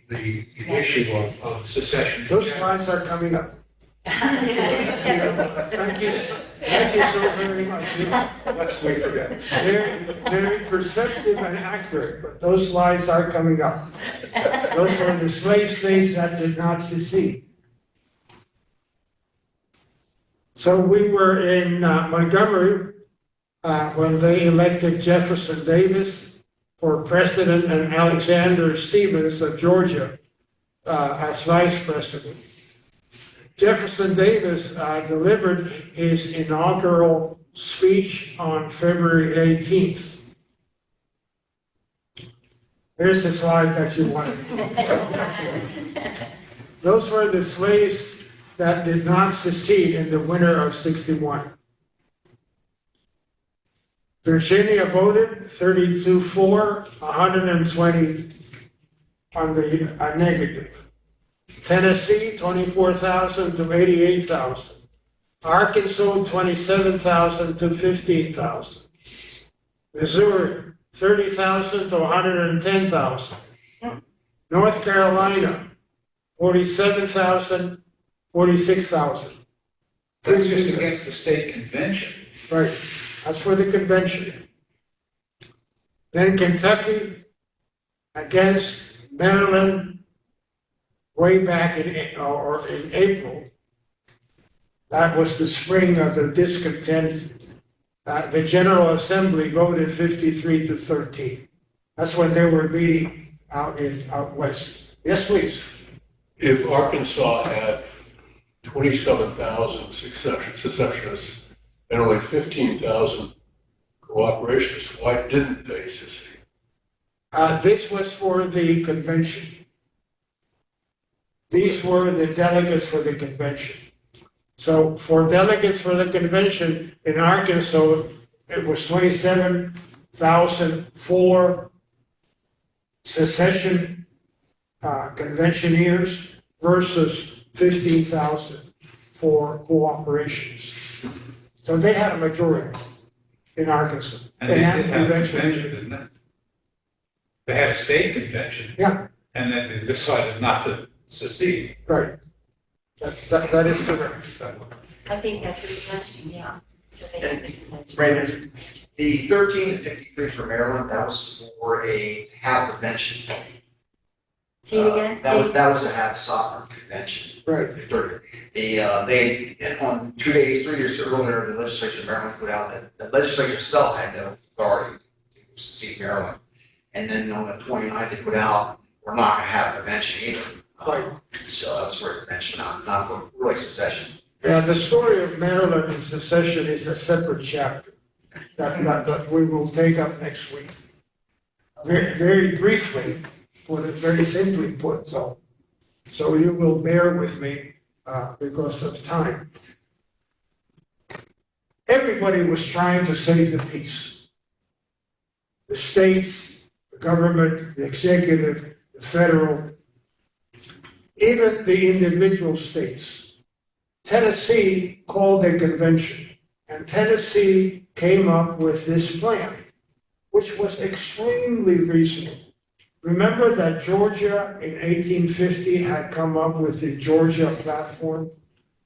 issue of secession. those slides are coming up. Thank you so very much. Let's we forget. They're perceptive and accurate, but those slides are coming up. Those were the slave states that did not secede. So we were in Montgomery when they elected Jefferson Davis for president and Alexander Stephens of Georgia as vice president. Jefferson Davis delivered his inaugural speech on February 18th. There's the slide that you wanted. Those were the slaves that did not secede in the winter of '61. Virginia voted 32 for, 120 on the negative. Tennessee, 24,000 to 88,000. Arkansas, 27,000 to 15,000. Missouri, 30,000 to 110,000. North Carolina, 47,000, 46,000. That's just against the state convention. Right, that's for the convention. Then Kentucky against Maryland way back in April. That was the spring of the discontent. The General Assembly voted 53 to 13. That's when they were meeting out west. Yes, please. If Arkansas had 27,000 secessionists and only 15,000 cooperationists, why didn't they secede? This was for the convention. These were the delegates for the convention. So for delegates for the convention in Arkansas, it was 27,000 for secession conventioneers versus 15,000 for cooperations. So they had a majority in Arkansas. And they had did have a convention, didn't they? They had a state convention. Yeah. And then they decided not to secede. Right. That is correct. I think that's what he's asking, yeah. So they have the convention. Raymond, the 13 to 53 for Maryland, that was for a HAB convention. Say it again? That was a HAB sovereign convention. Right. They on 2 days, 3 years earlier, the legislature of Maryland put out that the legislature itself had no authority to secede Maryland. And then on the 29th, they put out, we're not gonna have a convention either. Right. So that's for a convention, not for really secession. Yeah, the story of Maryland and secession is a separate chapter that we will take up next week. Very briefly, very simply put, though. So you will bear with me because of time. Everybody was trying to save the peace. The states, the government, the executive, the federal, even the individual states. Tennessee called a convention, and Tennessee came up with this plan, which was extremely reasonable. Remember that Georgia in 1850 had come up with the Georgia platform?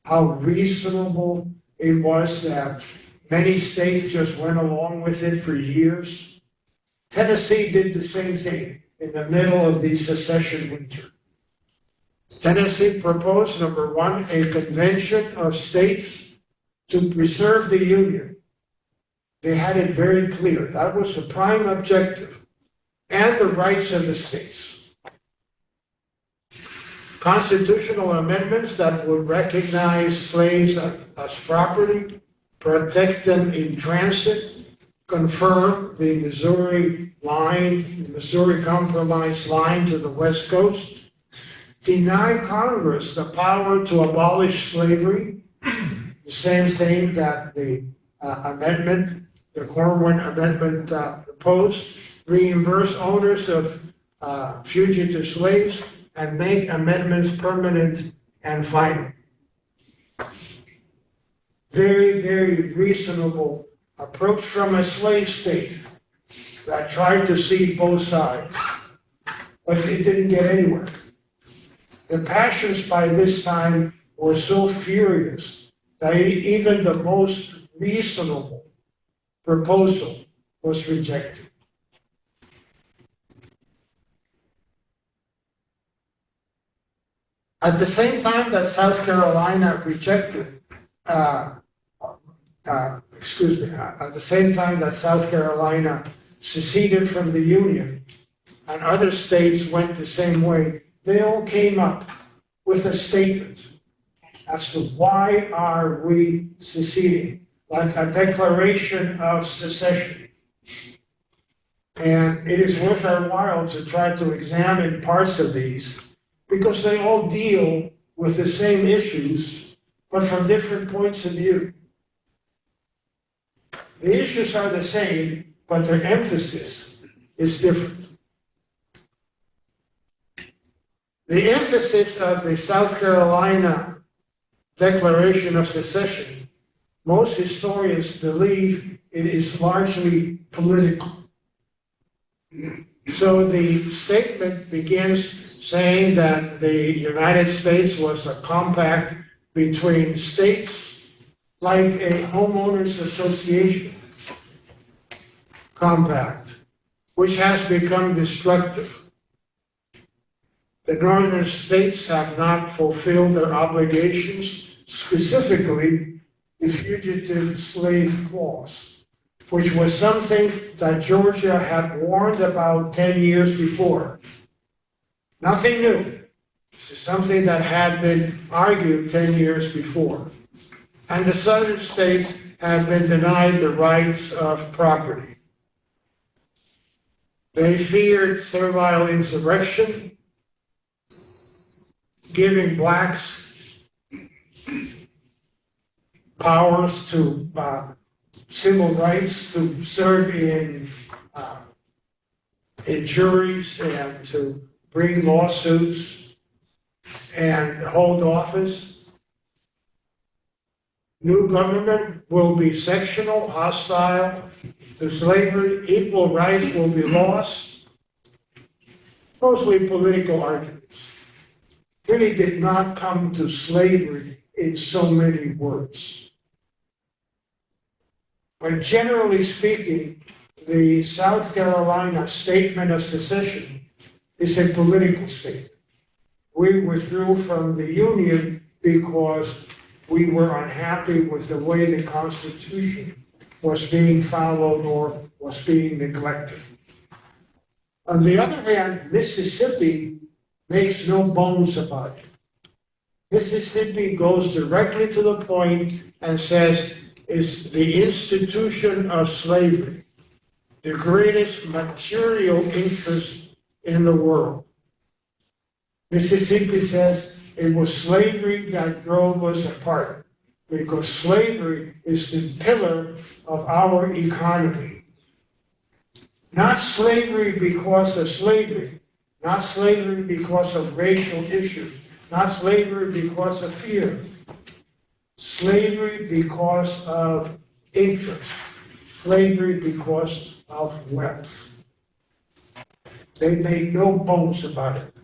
How reasonable it was that many states just went along with it for years. Tennessee did the same thing in the middle of the secession winter. Tennessee proposed, number one, a convention of states to preserve the Union. They had it very clear. That was the prime objective. And the rights of the states. Constitutional amendments that would recognize slaves as property, protect them in transit, confirm the Missouri line, the Missouri Compromise line to the West Coast, deny Congress the power to abolish slavery, the same thing that the amendment, the Corwin Amendment proposed, reimburse owners of fugitive slaves, and make amendments permanent and final. Very, very reasonable approach from a slave state that tried to see both sides, but it didn't get anywhere. The passions by this time were so furious that even the most reasonable proposal was rejected. At the same time that South Carolina rejected, at the same time that South Carolina seceded from the Union, and other states went the same way, they all came up with a statement as to why are we seceding, like a declaration of secession. And it is worth our while to try to examine parts of these, because they all deal with the same issues, but from different points of view. The issues are the same, but their emphasis is different. The emphasis of the South Carolina Declaration of Secession, most historians believe it is largely political. So the statement begins saying that the United States was a compact between states like a homeowners association compact, which has become destructive. The northern states have not fulfilled their obligations, specifically the fugitive slave clause, which was something that Georgia had warned about 10 years before. Nothing new. This is something that had been argued 10 years before. And the southern states had been denied the rights of property. They feared servile insurrection, giving blacks powers to civil rights to serve in juries and to bring lawsuits and hold office. New government will be sectional, hostile to slavery, equal rights will be lost. Mostly political arguments. Really did not come to slavery in so many words. But generally speaking, the South Carolina Statement of Secession is a political statement. We withdrew from the Union because we were unhappy with the way the Constitution was being followed or was being neglected. On the other hand, Mississippi makes no bones about it. Mississippi goes directly to the point and says it's the institution of slavery, the greatest material interest in the world. Mississippi says it was slavery that drove us apart, because slavery is the pillar of our economy. Not slavery because of slavery, not slavery because of racial issues, not slavery because of fear. Slavery because of interest. Slavery because of wealth. They made no bones about it.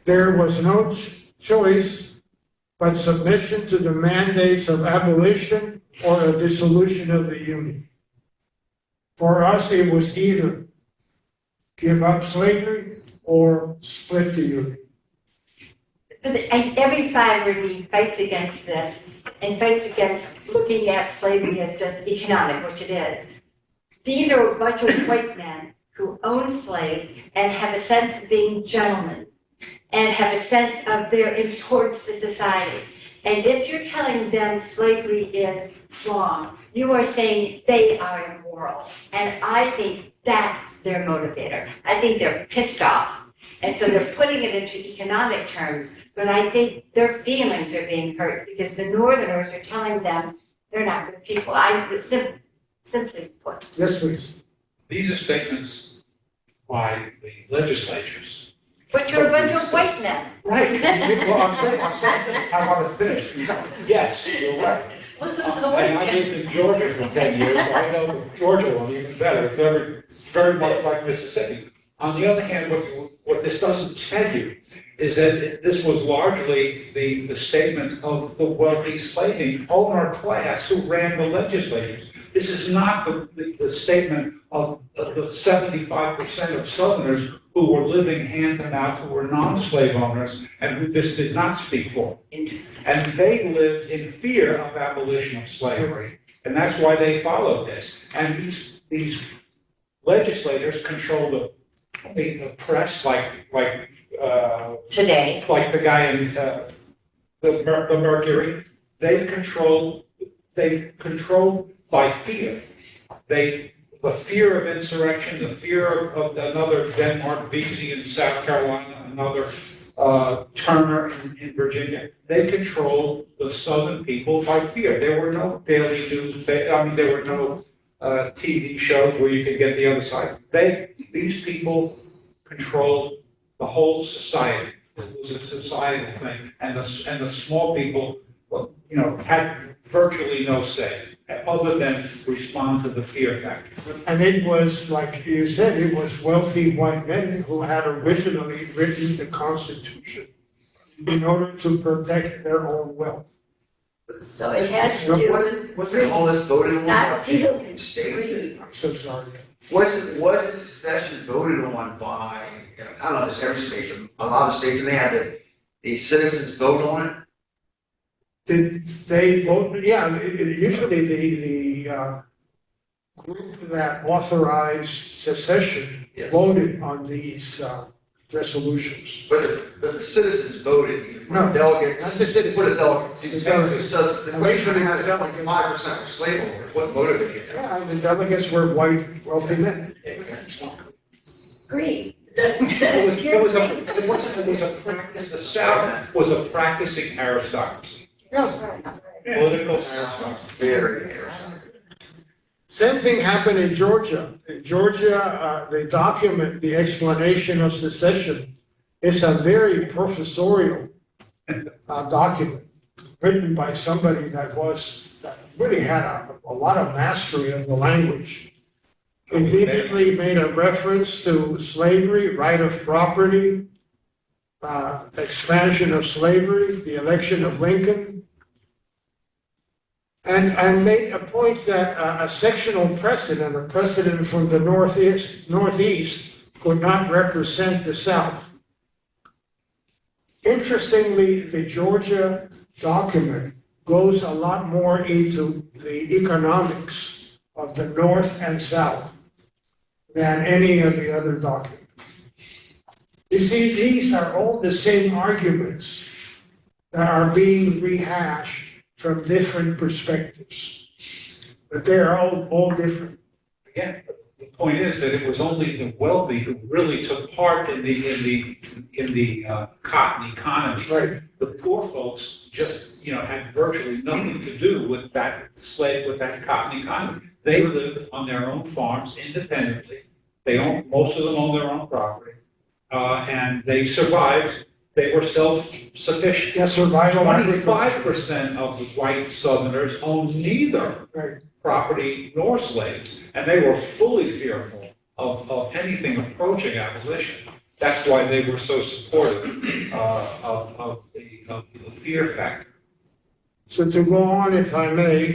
There was no choice but submission to the mandates of abolition or a dissolution of the Union. For us, it was either give up slavery or split the Union. But every fiber need fights against this and fights against looking at slavery as just economic, which it is. These are a bunch of white men who own slaves and have a sense of being gentlemen and have a sense of their importance to society. And if you're telling them slavery is wrong, you are saying they are immoral. And I think that's their motivator. I think they're pissed off. And so they're putting it into economic terms, but I think their feelings are being hurt because the Northerners are telling them they're not good people. Simply put. Yes, please. These are statements by the legislatures. But you're a bunch of white men. Right. Well, I'm saying, I want to finish. Yes, you're right. Listen to the I white lived in Georgia for 10 years, so I know the Georgia one even better. It's very much like Mississippi. On the other hand, what this doesn't tell you is that this was largely the statement of the wealthy slaving owner class who ran the legislatures. This is not the statement of the 75% of Southerners who were living hand to mouth, who were non-slave owners, and who this did not speak for. Interesting. And they lived in fear of abolition of slavery, and that's why they followed this. And these legislators controlled the press, like Today. like the guy in the Mercury. They controlled by fear. The fear of insurrection, the fear of another Denmark Vesey in South Carolina, another Turner in Virginia. They controlled the Southern people by fear. There were no daily news. There were no TV shows where you could get the other side. These people controlled the whole society. It was a societal thing, and the small people, had virtually no say, other than respond to the fear factor. And it was, like you said, it was wealthy white men who had originally written the Constitution in order to protect their own wealth. So it had to do Wasn't all this voted on not by deal the with state? greed. I'm so sorry. Wasn't secession voted on by, I don't know, there's every state, a lot of states, and they had the citizens vote on it? Did they vote? Yeah, usually the group that authorized secession Yes. voted on these resolutions. But the citizens voted, No, for delegates. not the citizens. For the delegates. The delegates. So the question Originally, had the delegates. 5% were slave owners, what motivated them? Yeah, and the delegates were white, wealthy men. Greed. It was a practice. The South was a practicing aristocracy. Yeah. Political aristocracy. Very. Same thing happened in Georgia. In Georgia, the document, the explanation of secession, is a very professorial document written by somebody that really had a lot of mastery of the language. Immediately made a reference to slavery, right of property, expansion of slavery, the election of Lincoln. And made a point that a sectional president, a president from the Northeast, could not represent the South. Interestingly, the Georgia document goes a lot more into the economics of the North and South than any of the other documents. You see, these are all the same arguments that are being rehashed from different perspectives. But they are all different. Again, the point is that it was only the wealthy who really took part in the cotton economy. Right. The poor folks just, had virtually nothing to do with that cotton economy. They lived on their own farms independently. Most of them owned their own property. And they survived. They were self-sufficient. Yeah, survival. 25% of the white Southerners owned neither Right. property nor slaves, and they were fully fearful of anything approaching abolition. That's why they were so supportive of the fear factor. So to go on, if I may,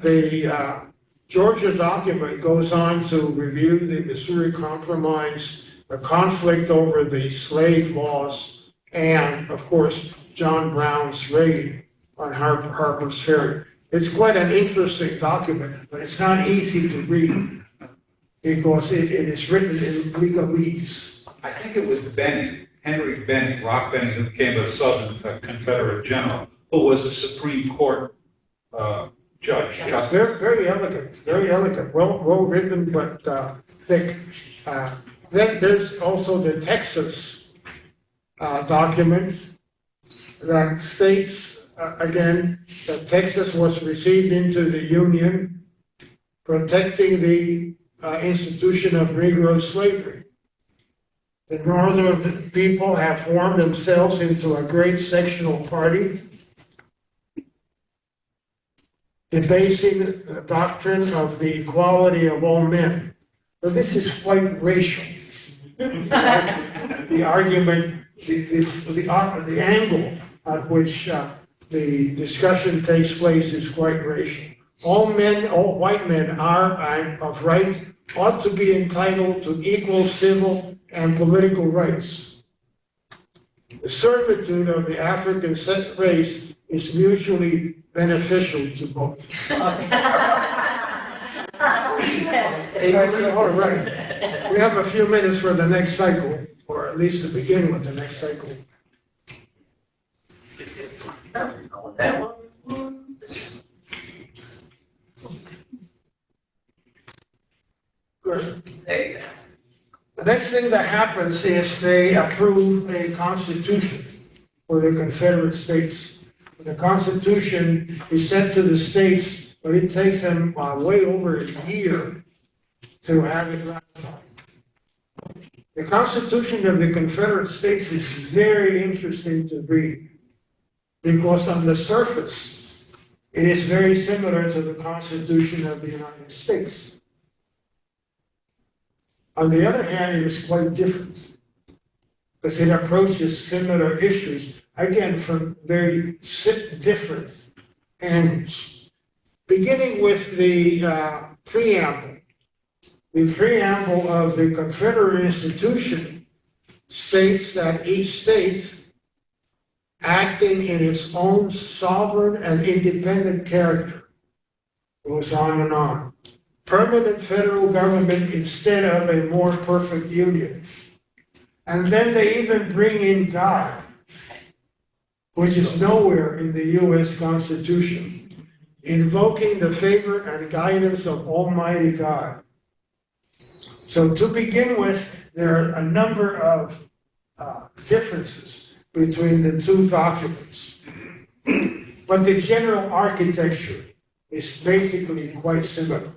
the Georgia document goes on to review the Missouri Compromise the conflict over the slave laws, and of course, John Brown's raid on Harper's Ferry. It's quite an interesting document, but it's not easy to read because it is written in legalese. I think it was Benning, Henry Benning, Rock Benning, who became a Southern Confederate general, who was a Supreme Court judge. Very, very elegant, well written, but thick. Then there's also the Texas document that states, again, that Texas was received into the Union, protecting the institution of Negro slavery. The northern people have formed themselves into a great sectional party, debasing the doctrine of the equality of all men. So this is quite racial. The argument, the angle at which the discussion takes place is quite racial. All men, all white men are of right, ought to be entitled to equal civil and political rights. The servitude of the African race is mutually beneficial to both. All right, we have a few minutes for the next cycle, or at least to begin with the next cycle. Good. The next thing that happens is they approve a constitution for the Confederate States. The Constitution is sent to the states, but it takes them way over a year to have it ratified. The Constitution of the Confederate States is very interesting to read because on the surface, it is very similar to the Constitution of the United States. On the other hand, it is quite different because it approaches similar issues, again, from very different angles. Beginning with the preamble. The preamble of the Confederate Institution states that each state, acting in its own sovereign and independent character, goes on and on. Permanent federal government instead of a more perfect union. And then they even bring in God, which is nowhere in the U.S. Constitution, invoking the favor and guidance of Almighty God. So to begin with, there are a number of differences between the two documents. But the general architecture is basically quite similar.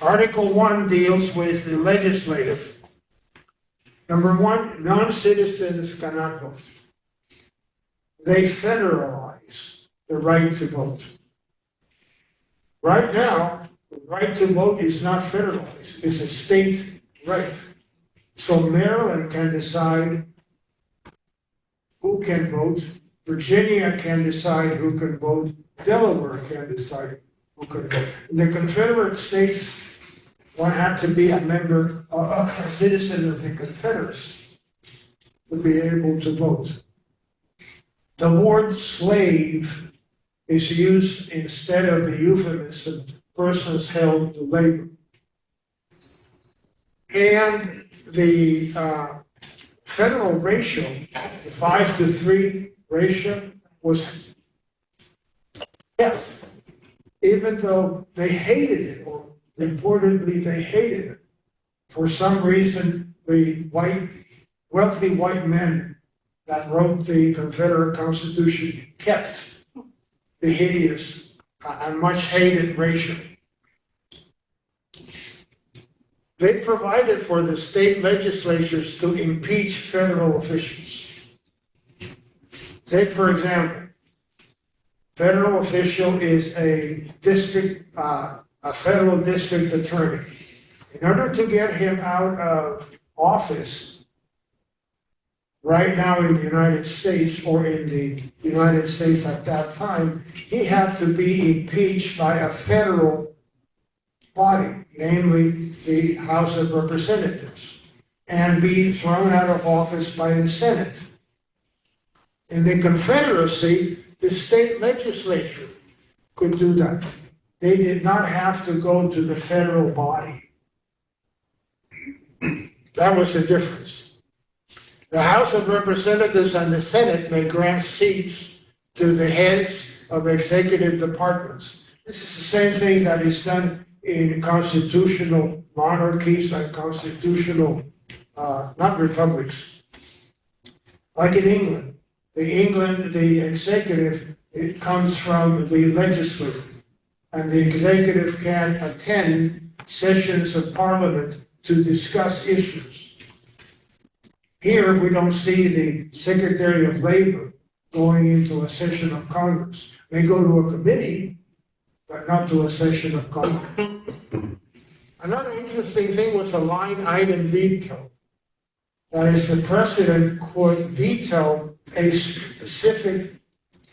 Article 1 deals with the legislative. Number 1, non-citizens cannot vote. They federalize the right to vote. Right now, the right to vote is not federalized, it's a state right. So Maryland can decide who can vote, Virginia can decide who can vote, Delaware can decide who can vote. In the Confederate States, one had to be a member, a citizen of the Confederacy to be able to vote. The word slave is used instead of the euphemism persons held to labor. And the federal ratio, the 5-to-3 ratio, was kept, even though they hated it, or reportedly they hated it. For some reason, the wealthy white men that wrote the Confederate Constitution kept the hideous and much hated ratio. They provided for the state legislatures to impeach federal officials. Take, for example, federal official is a federal district attorney. In order to get him out of office, right now in the United States, or in the United States at that time, he had to be impeached by a federal body, namely the House of Representatives. and be thrown out of office by the Senate. In the Confederacy, the state legislature could do that. They did not have to go to the federal body. That was the difference. The House of Representatives and the Senate may grant seats to the heads of executive departments. This is the same thing that is done in constitutional monarchies and constitutional, not republics. Like in England. The executive, it comes from the legislature. And the executive can attend sessions of parliament to discuss issues. Here, we don't see the Secretary of Labor going into a session of Congress. They go to a committee, but not to a session of Congress. Another interesting thing was the line item veto. That is, the president could veto a specific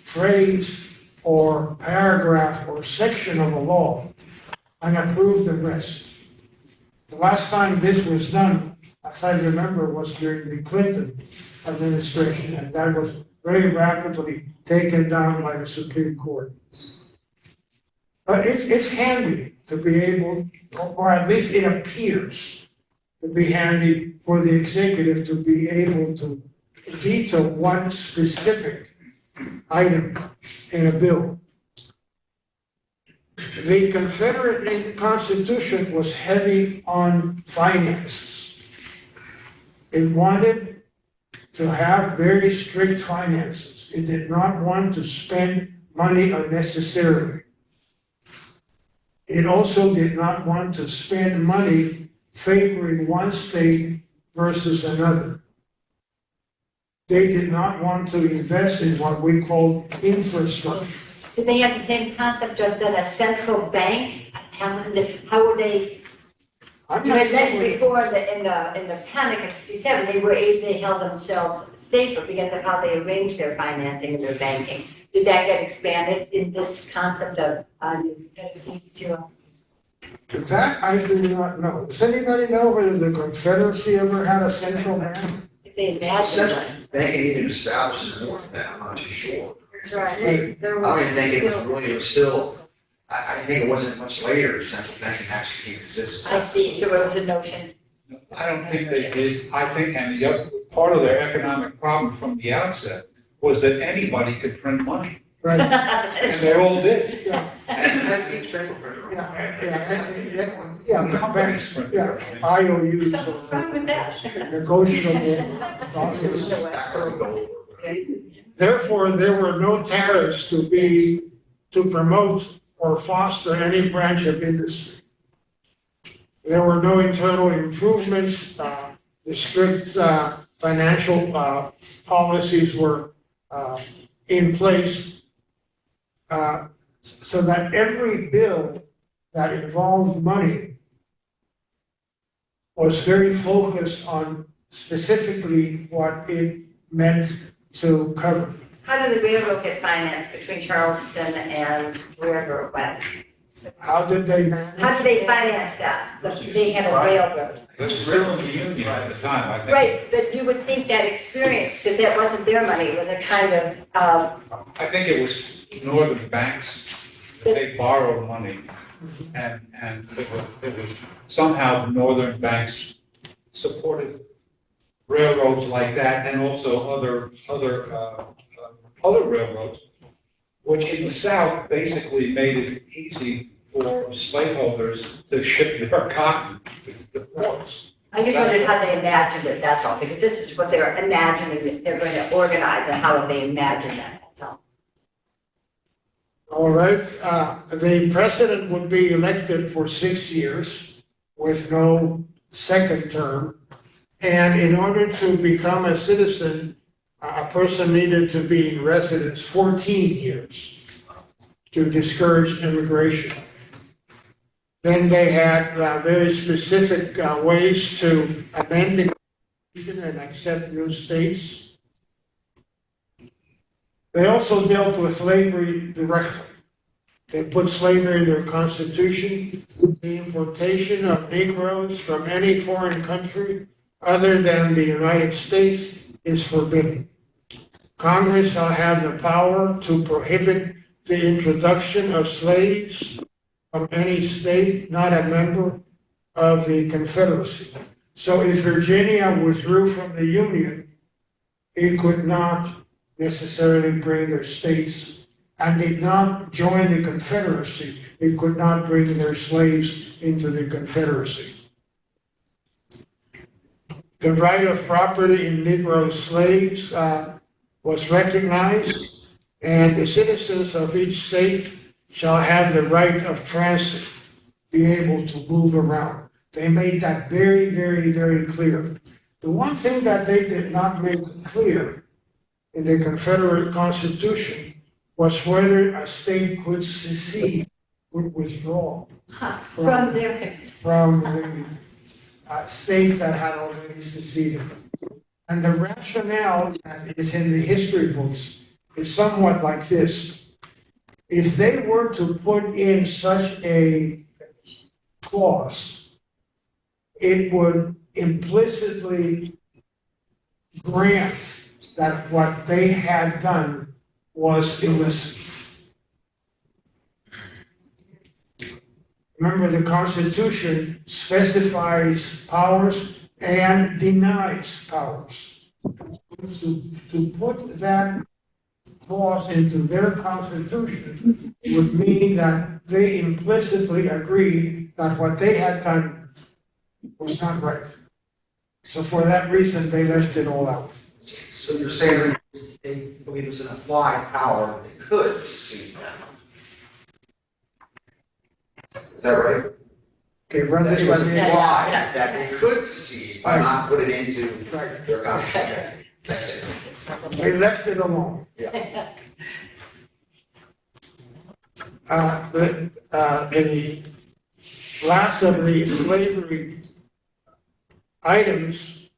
phrase or paragraph or section of a law and approve the rest. The last time this was done, as I remember, was during the Clinton administration, and that was very rapidly taken down by the Supreme Court. But it's handy to be able, or at least it appears to be handy for the executive to be able to veto one specific item in a bill. The Confederate Constitution was heavy on finances. It wanted to have very strict finances. It did not want to spend money unnecessarily. It also did not want to spend money favoring one state versus another. They did not want to invest in what we call infrastructure. Did they have the same concept of that a central bank? How were they? I'm You not had mentioned sure. before that in the panic of '57, they held themselves safer because of how they arranged their financing and their banking. Did that get expanded in this concept of to? That I do not know. Does anybody know whether the Confederacy ever had a central bank? If they imagined Central one? banking even established more than that, I'm not too sure. That's right. There I was don't even think it was still- really, it was still, I think it wasn't much later that central banking actually came to exist. I see, so it was a notion. I don't think they did. I think, and the other, part of their economic problem from the outset was that anybody could print money, Right. and they all did. Yeah, yeah, banks, yeah, IOUs, What's wrong with that? negotiable documents. Therefore, there were no tariffs to promote or foster any branch of industry. There were no internal improvements, the strict financial policies were in place, so that every bill that involved money was very focused on specifically what it meant to cover. How did the railroad get financed between Charleston and wherever it went? How did they manage? How did they finance that? They had a railroad. It was still in the Union at the time, I think. Right, but you would think that experience, because that wasn't their money, it was a kind of, I think it was northern banks, they borrowed money, and it was somehow northern banks supported railroads like that, and also other railroads, which in the South basically made it easy for slaveholders to ship their cotton to the ports. I just wondered how they imagined it, that's all, because this is what they're imagining, that they're going to organize, and how they imagine that, that's all. All right, the president would be elected for 6 years with no second term. And in order to become a citizen, a person needed to be in residence 14 years to discourage immigration. Then they had very specific ways to amend the Constitution and accept new states. They also dealt with slavery directly. They put slavery in their constitution. The importation of Negroes from any foreign country other than the United States is forbidden. Congress shall have the power to prohibit the introduction of slaves from any state not a member of the Confederacy. So if Virginia withdrew from the Union, it could not necessarily bring their states, and did not join the Confederacy, it could not bring their slaves into the Confederacy. The right of property in Negro slaves was recognized, and the citizens of each state shall have the right of transit, be able to move around. They made that very, very, very clear. The one thing that they did not make clear in the Confederate Constitution was whether a state could secede, would withdraw From their, from the state that had already seceded. And the rationale that is in the history books is somewhat like this. If they were to put in such a clause, it would implicitly grant that what they had done was illicit. Remember, the Constitution specifies powers and denies powers. To put that clause into their Constitution would mean that they implicitly agreed that what they had done was not right. So for that reason, they left it all out. So you're saying they believe it's an applied power that they could secede that? Is that right? Okay, run That this it by was me. implied Yes. that they could secede, but not put it into Right. their constitution. That's it. They left it alone. The last of the slavery items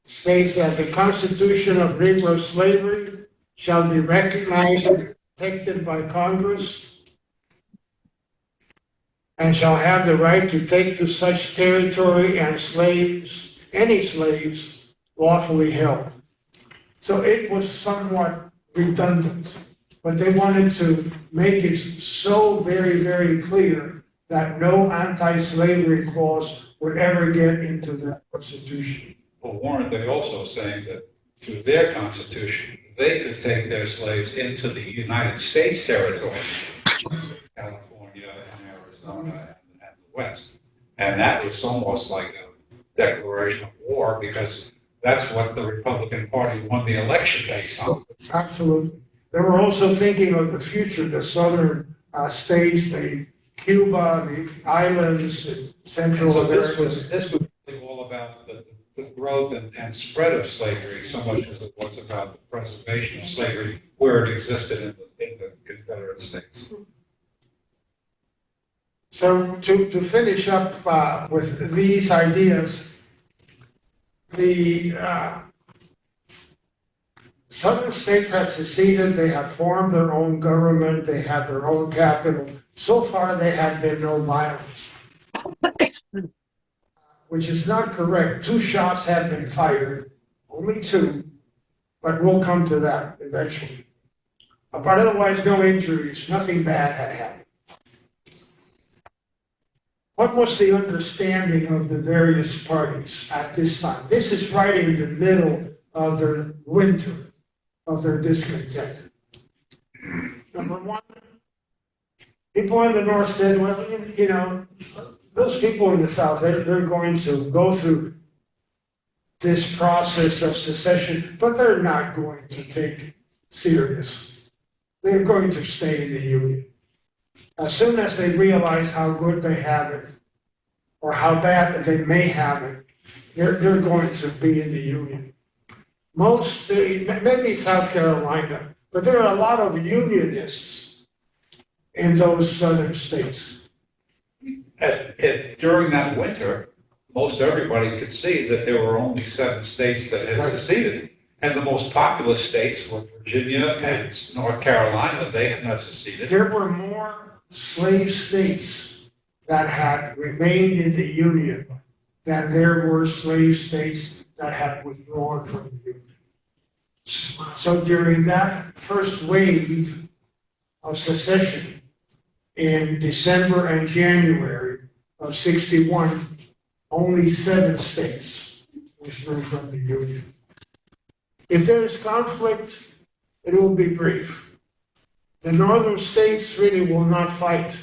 states that the Constitution of Negro slavery shall be recognized and protected by Congress and shall have the right to take to such territory and slaves, any slaves lawfully held. So it was somewhat redundant, but they wanted to make it so very, very clear that no anti-slavery clause would ever get into the Constitution. Well, weren't they also saying that through their constitution, they could take their slaves into the United States territory, California and Arizona and the West? And that was almost like a declaration of war, because that's what the Republican Party won the election based on. Absolutely. They were also thinking of the future, the southern states, the Cuba, the islands, Central So America. this was really all about the growth and spread of slavery, so much as it was about the preservation of slavery where it existed in the Confederate States. So to finish up with these ideas, the southern states have seceded, they have formed their own government, they have their own capital. So far, there have been no violence, which is not correct. 2 shots have been fired, only 2, but we'll come to that eventually. But otherwise, no injuries, nothing bad had happened. What was the understanding of the various parties at this time? This is right in the middle of their winter, of their discontent. Number one, people in the North said, well, you know, those people in the South, they're going to go through this process of secession, but they're not going to take serious. They're going to stay in the Union. As soon as they realize how good they have it, or how bad they may have it, they're going to be in the Union. Maybe South Carolina, but there are a lot of Unionists in those southern states. During that winter, most everybody could see that there were only 7 states that had seceded. And the most populous states were Virginia and North Carolina. They had not seceded. There were more slave states that had remained in the Union that there were slave states that had withdrawn from the Union. So during that first wave of secession in December and January of 61, only 7 states withdrew from the Union. If there is conflict, it will be brief. The northern states really will not fight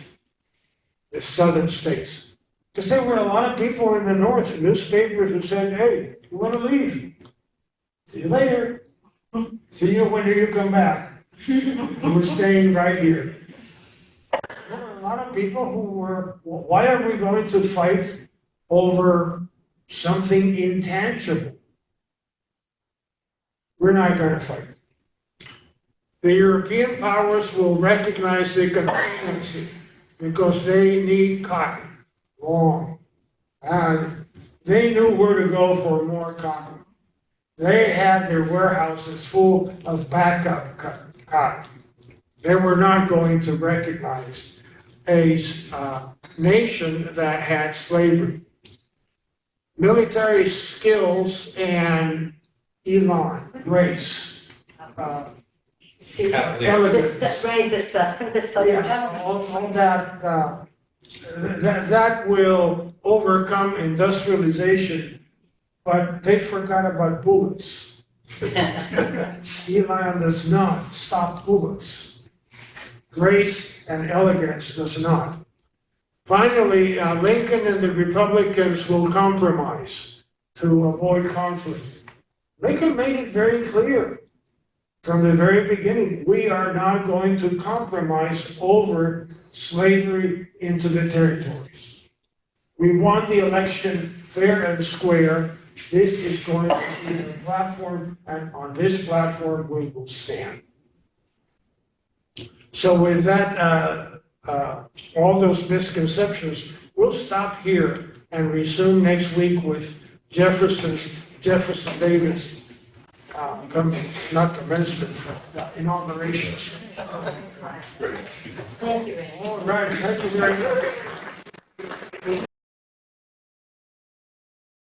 the southern states. Because there were a lot of people in the north, newspapers who said, hey, you want to leave? See you later. See you when you come back. We're staying right here. There were a lot of people who were, well, why are we going to fight over something intangible? We're not going to fight. The European powers will recognize the constituency because they need cotton, long. And they knew where to go for more cotton. They had their warehouses full of backup cotton. They were not going to recognize a nation that had slavery. Military skills and elan, grace, elegance. This Yeah, gentleman. all that will overcome industrialization, but they forgot about bullets. Elan does not stop bullets. Grace and elegance does not. Finally, Lincoln and the Republicans will compromise to avoid conflict. Lincoln made it very clear from the very beginning, we are not going to compromise over slavery into the territories. We want the election fair and square. This is going to be the platform, and on this platform we will stand. So with that, all those misconceptions, we'll stop here and resume next week with Jefferson Davis. Not commencement, but inaugurations. Thank you. All right, thank you very much.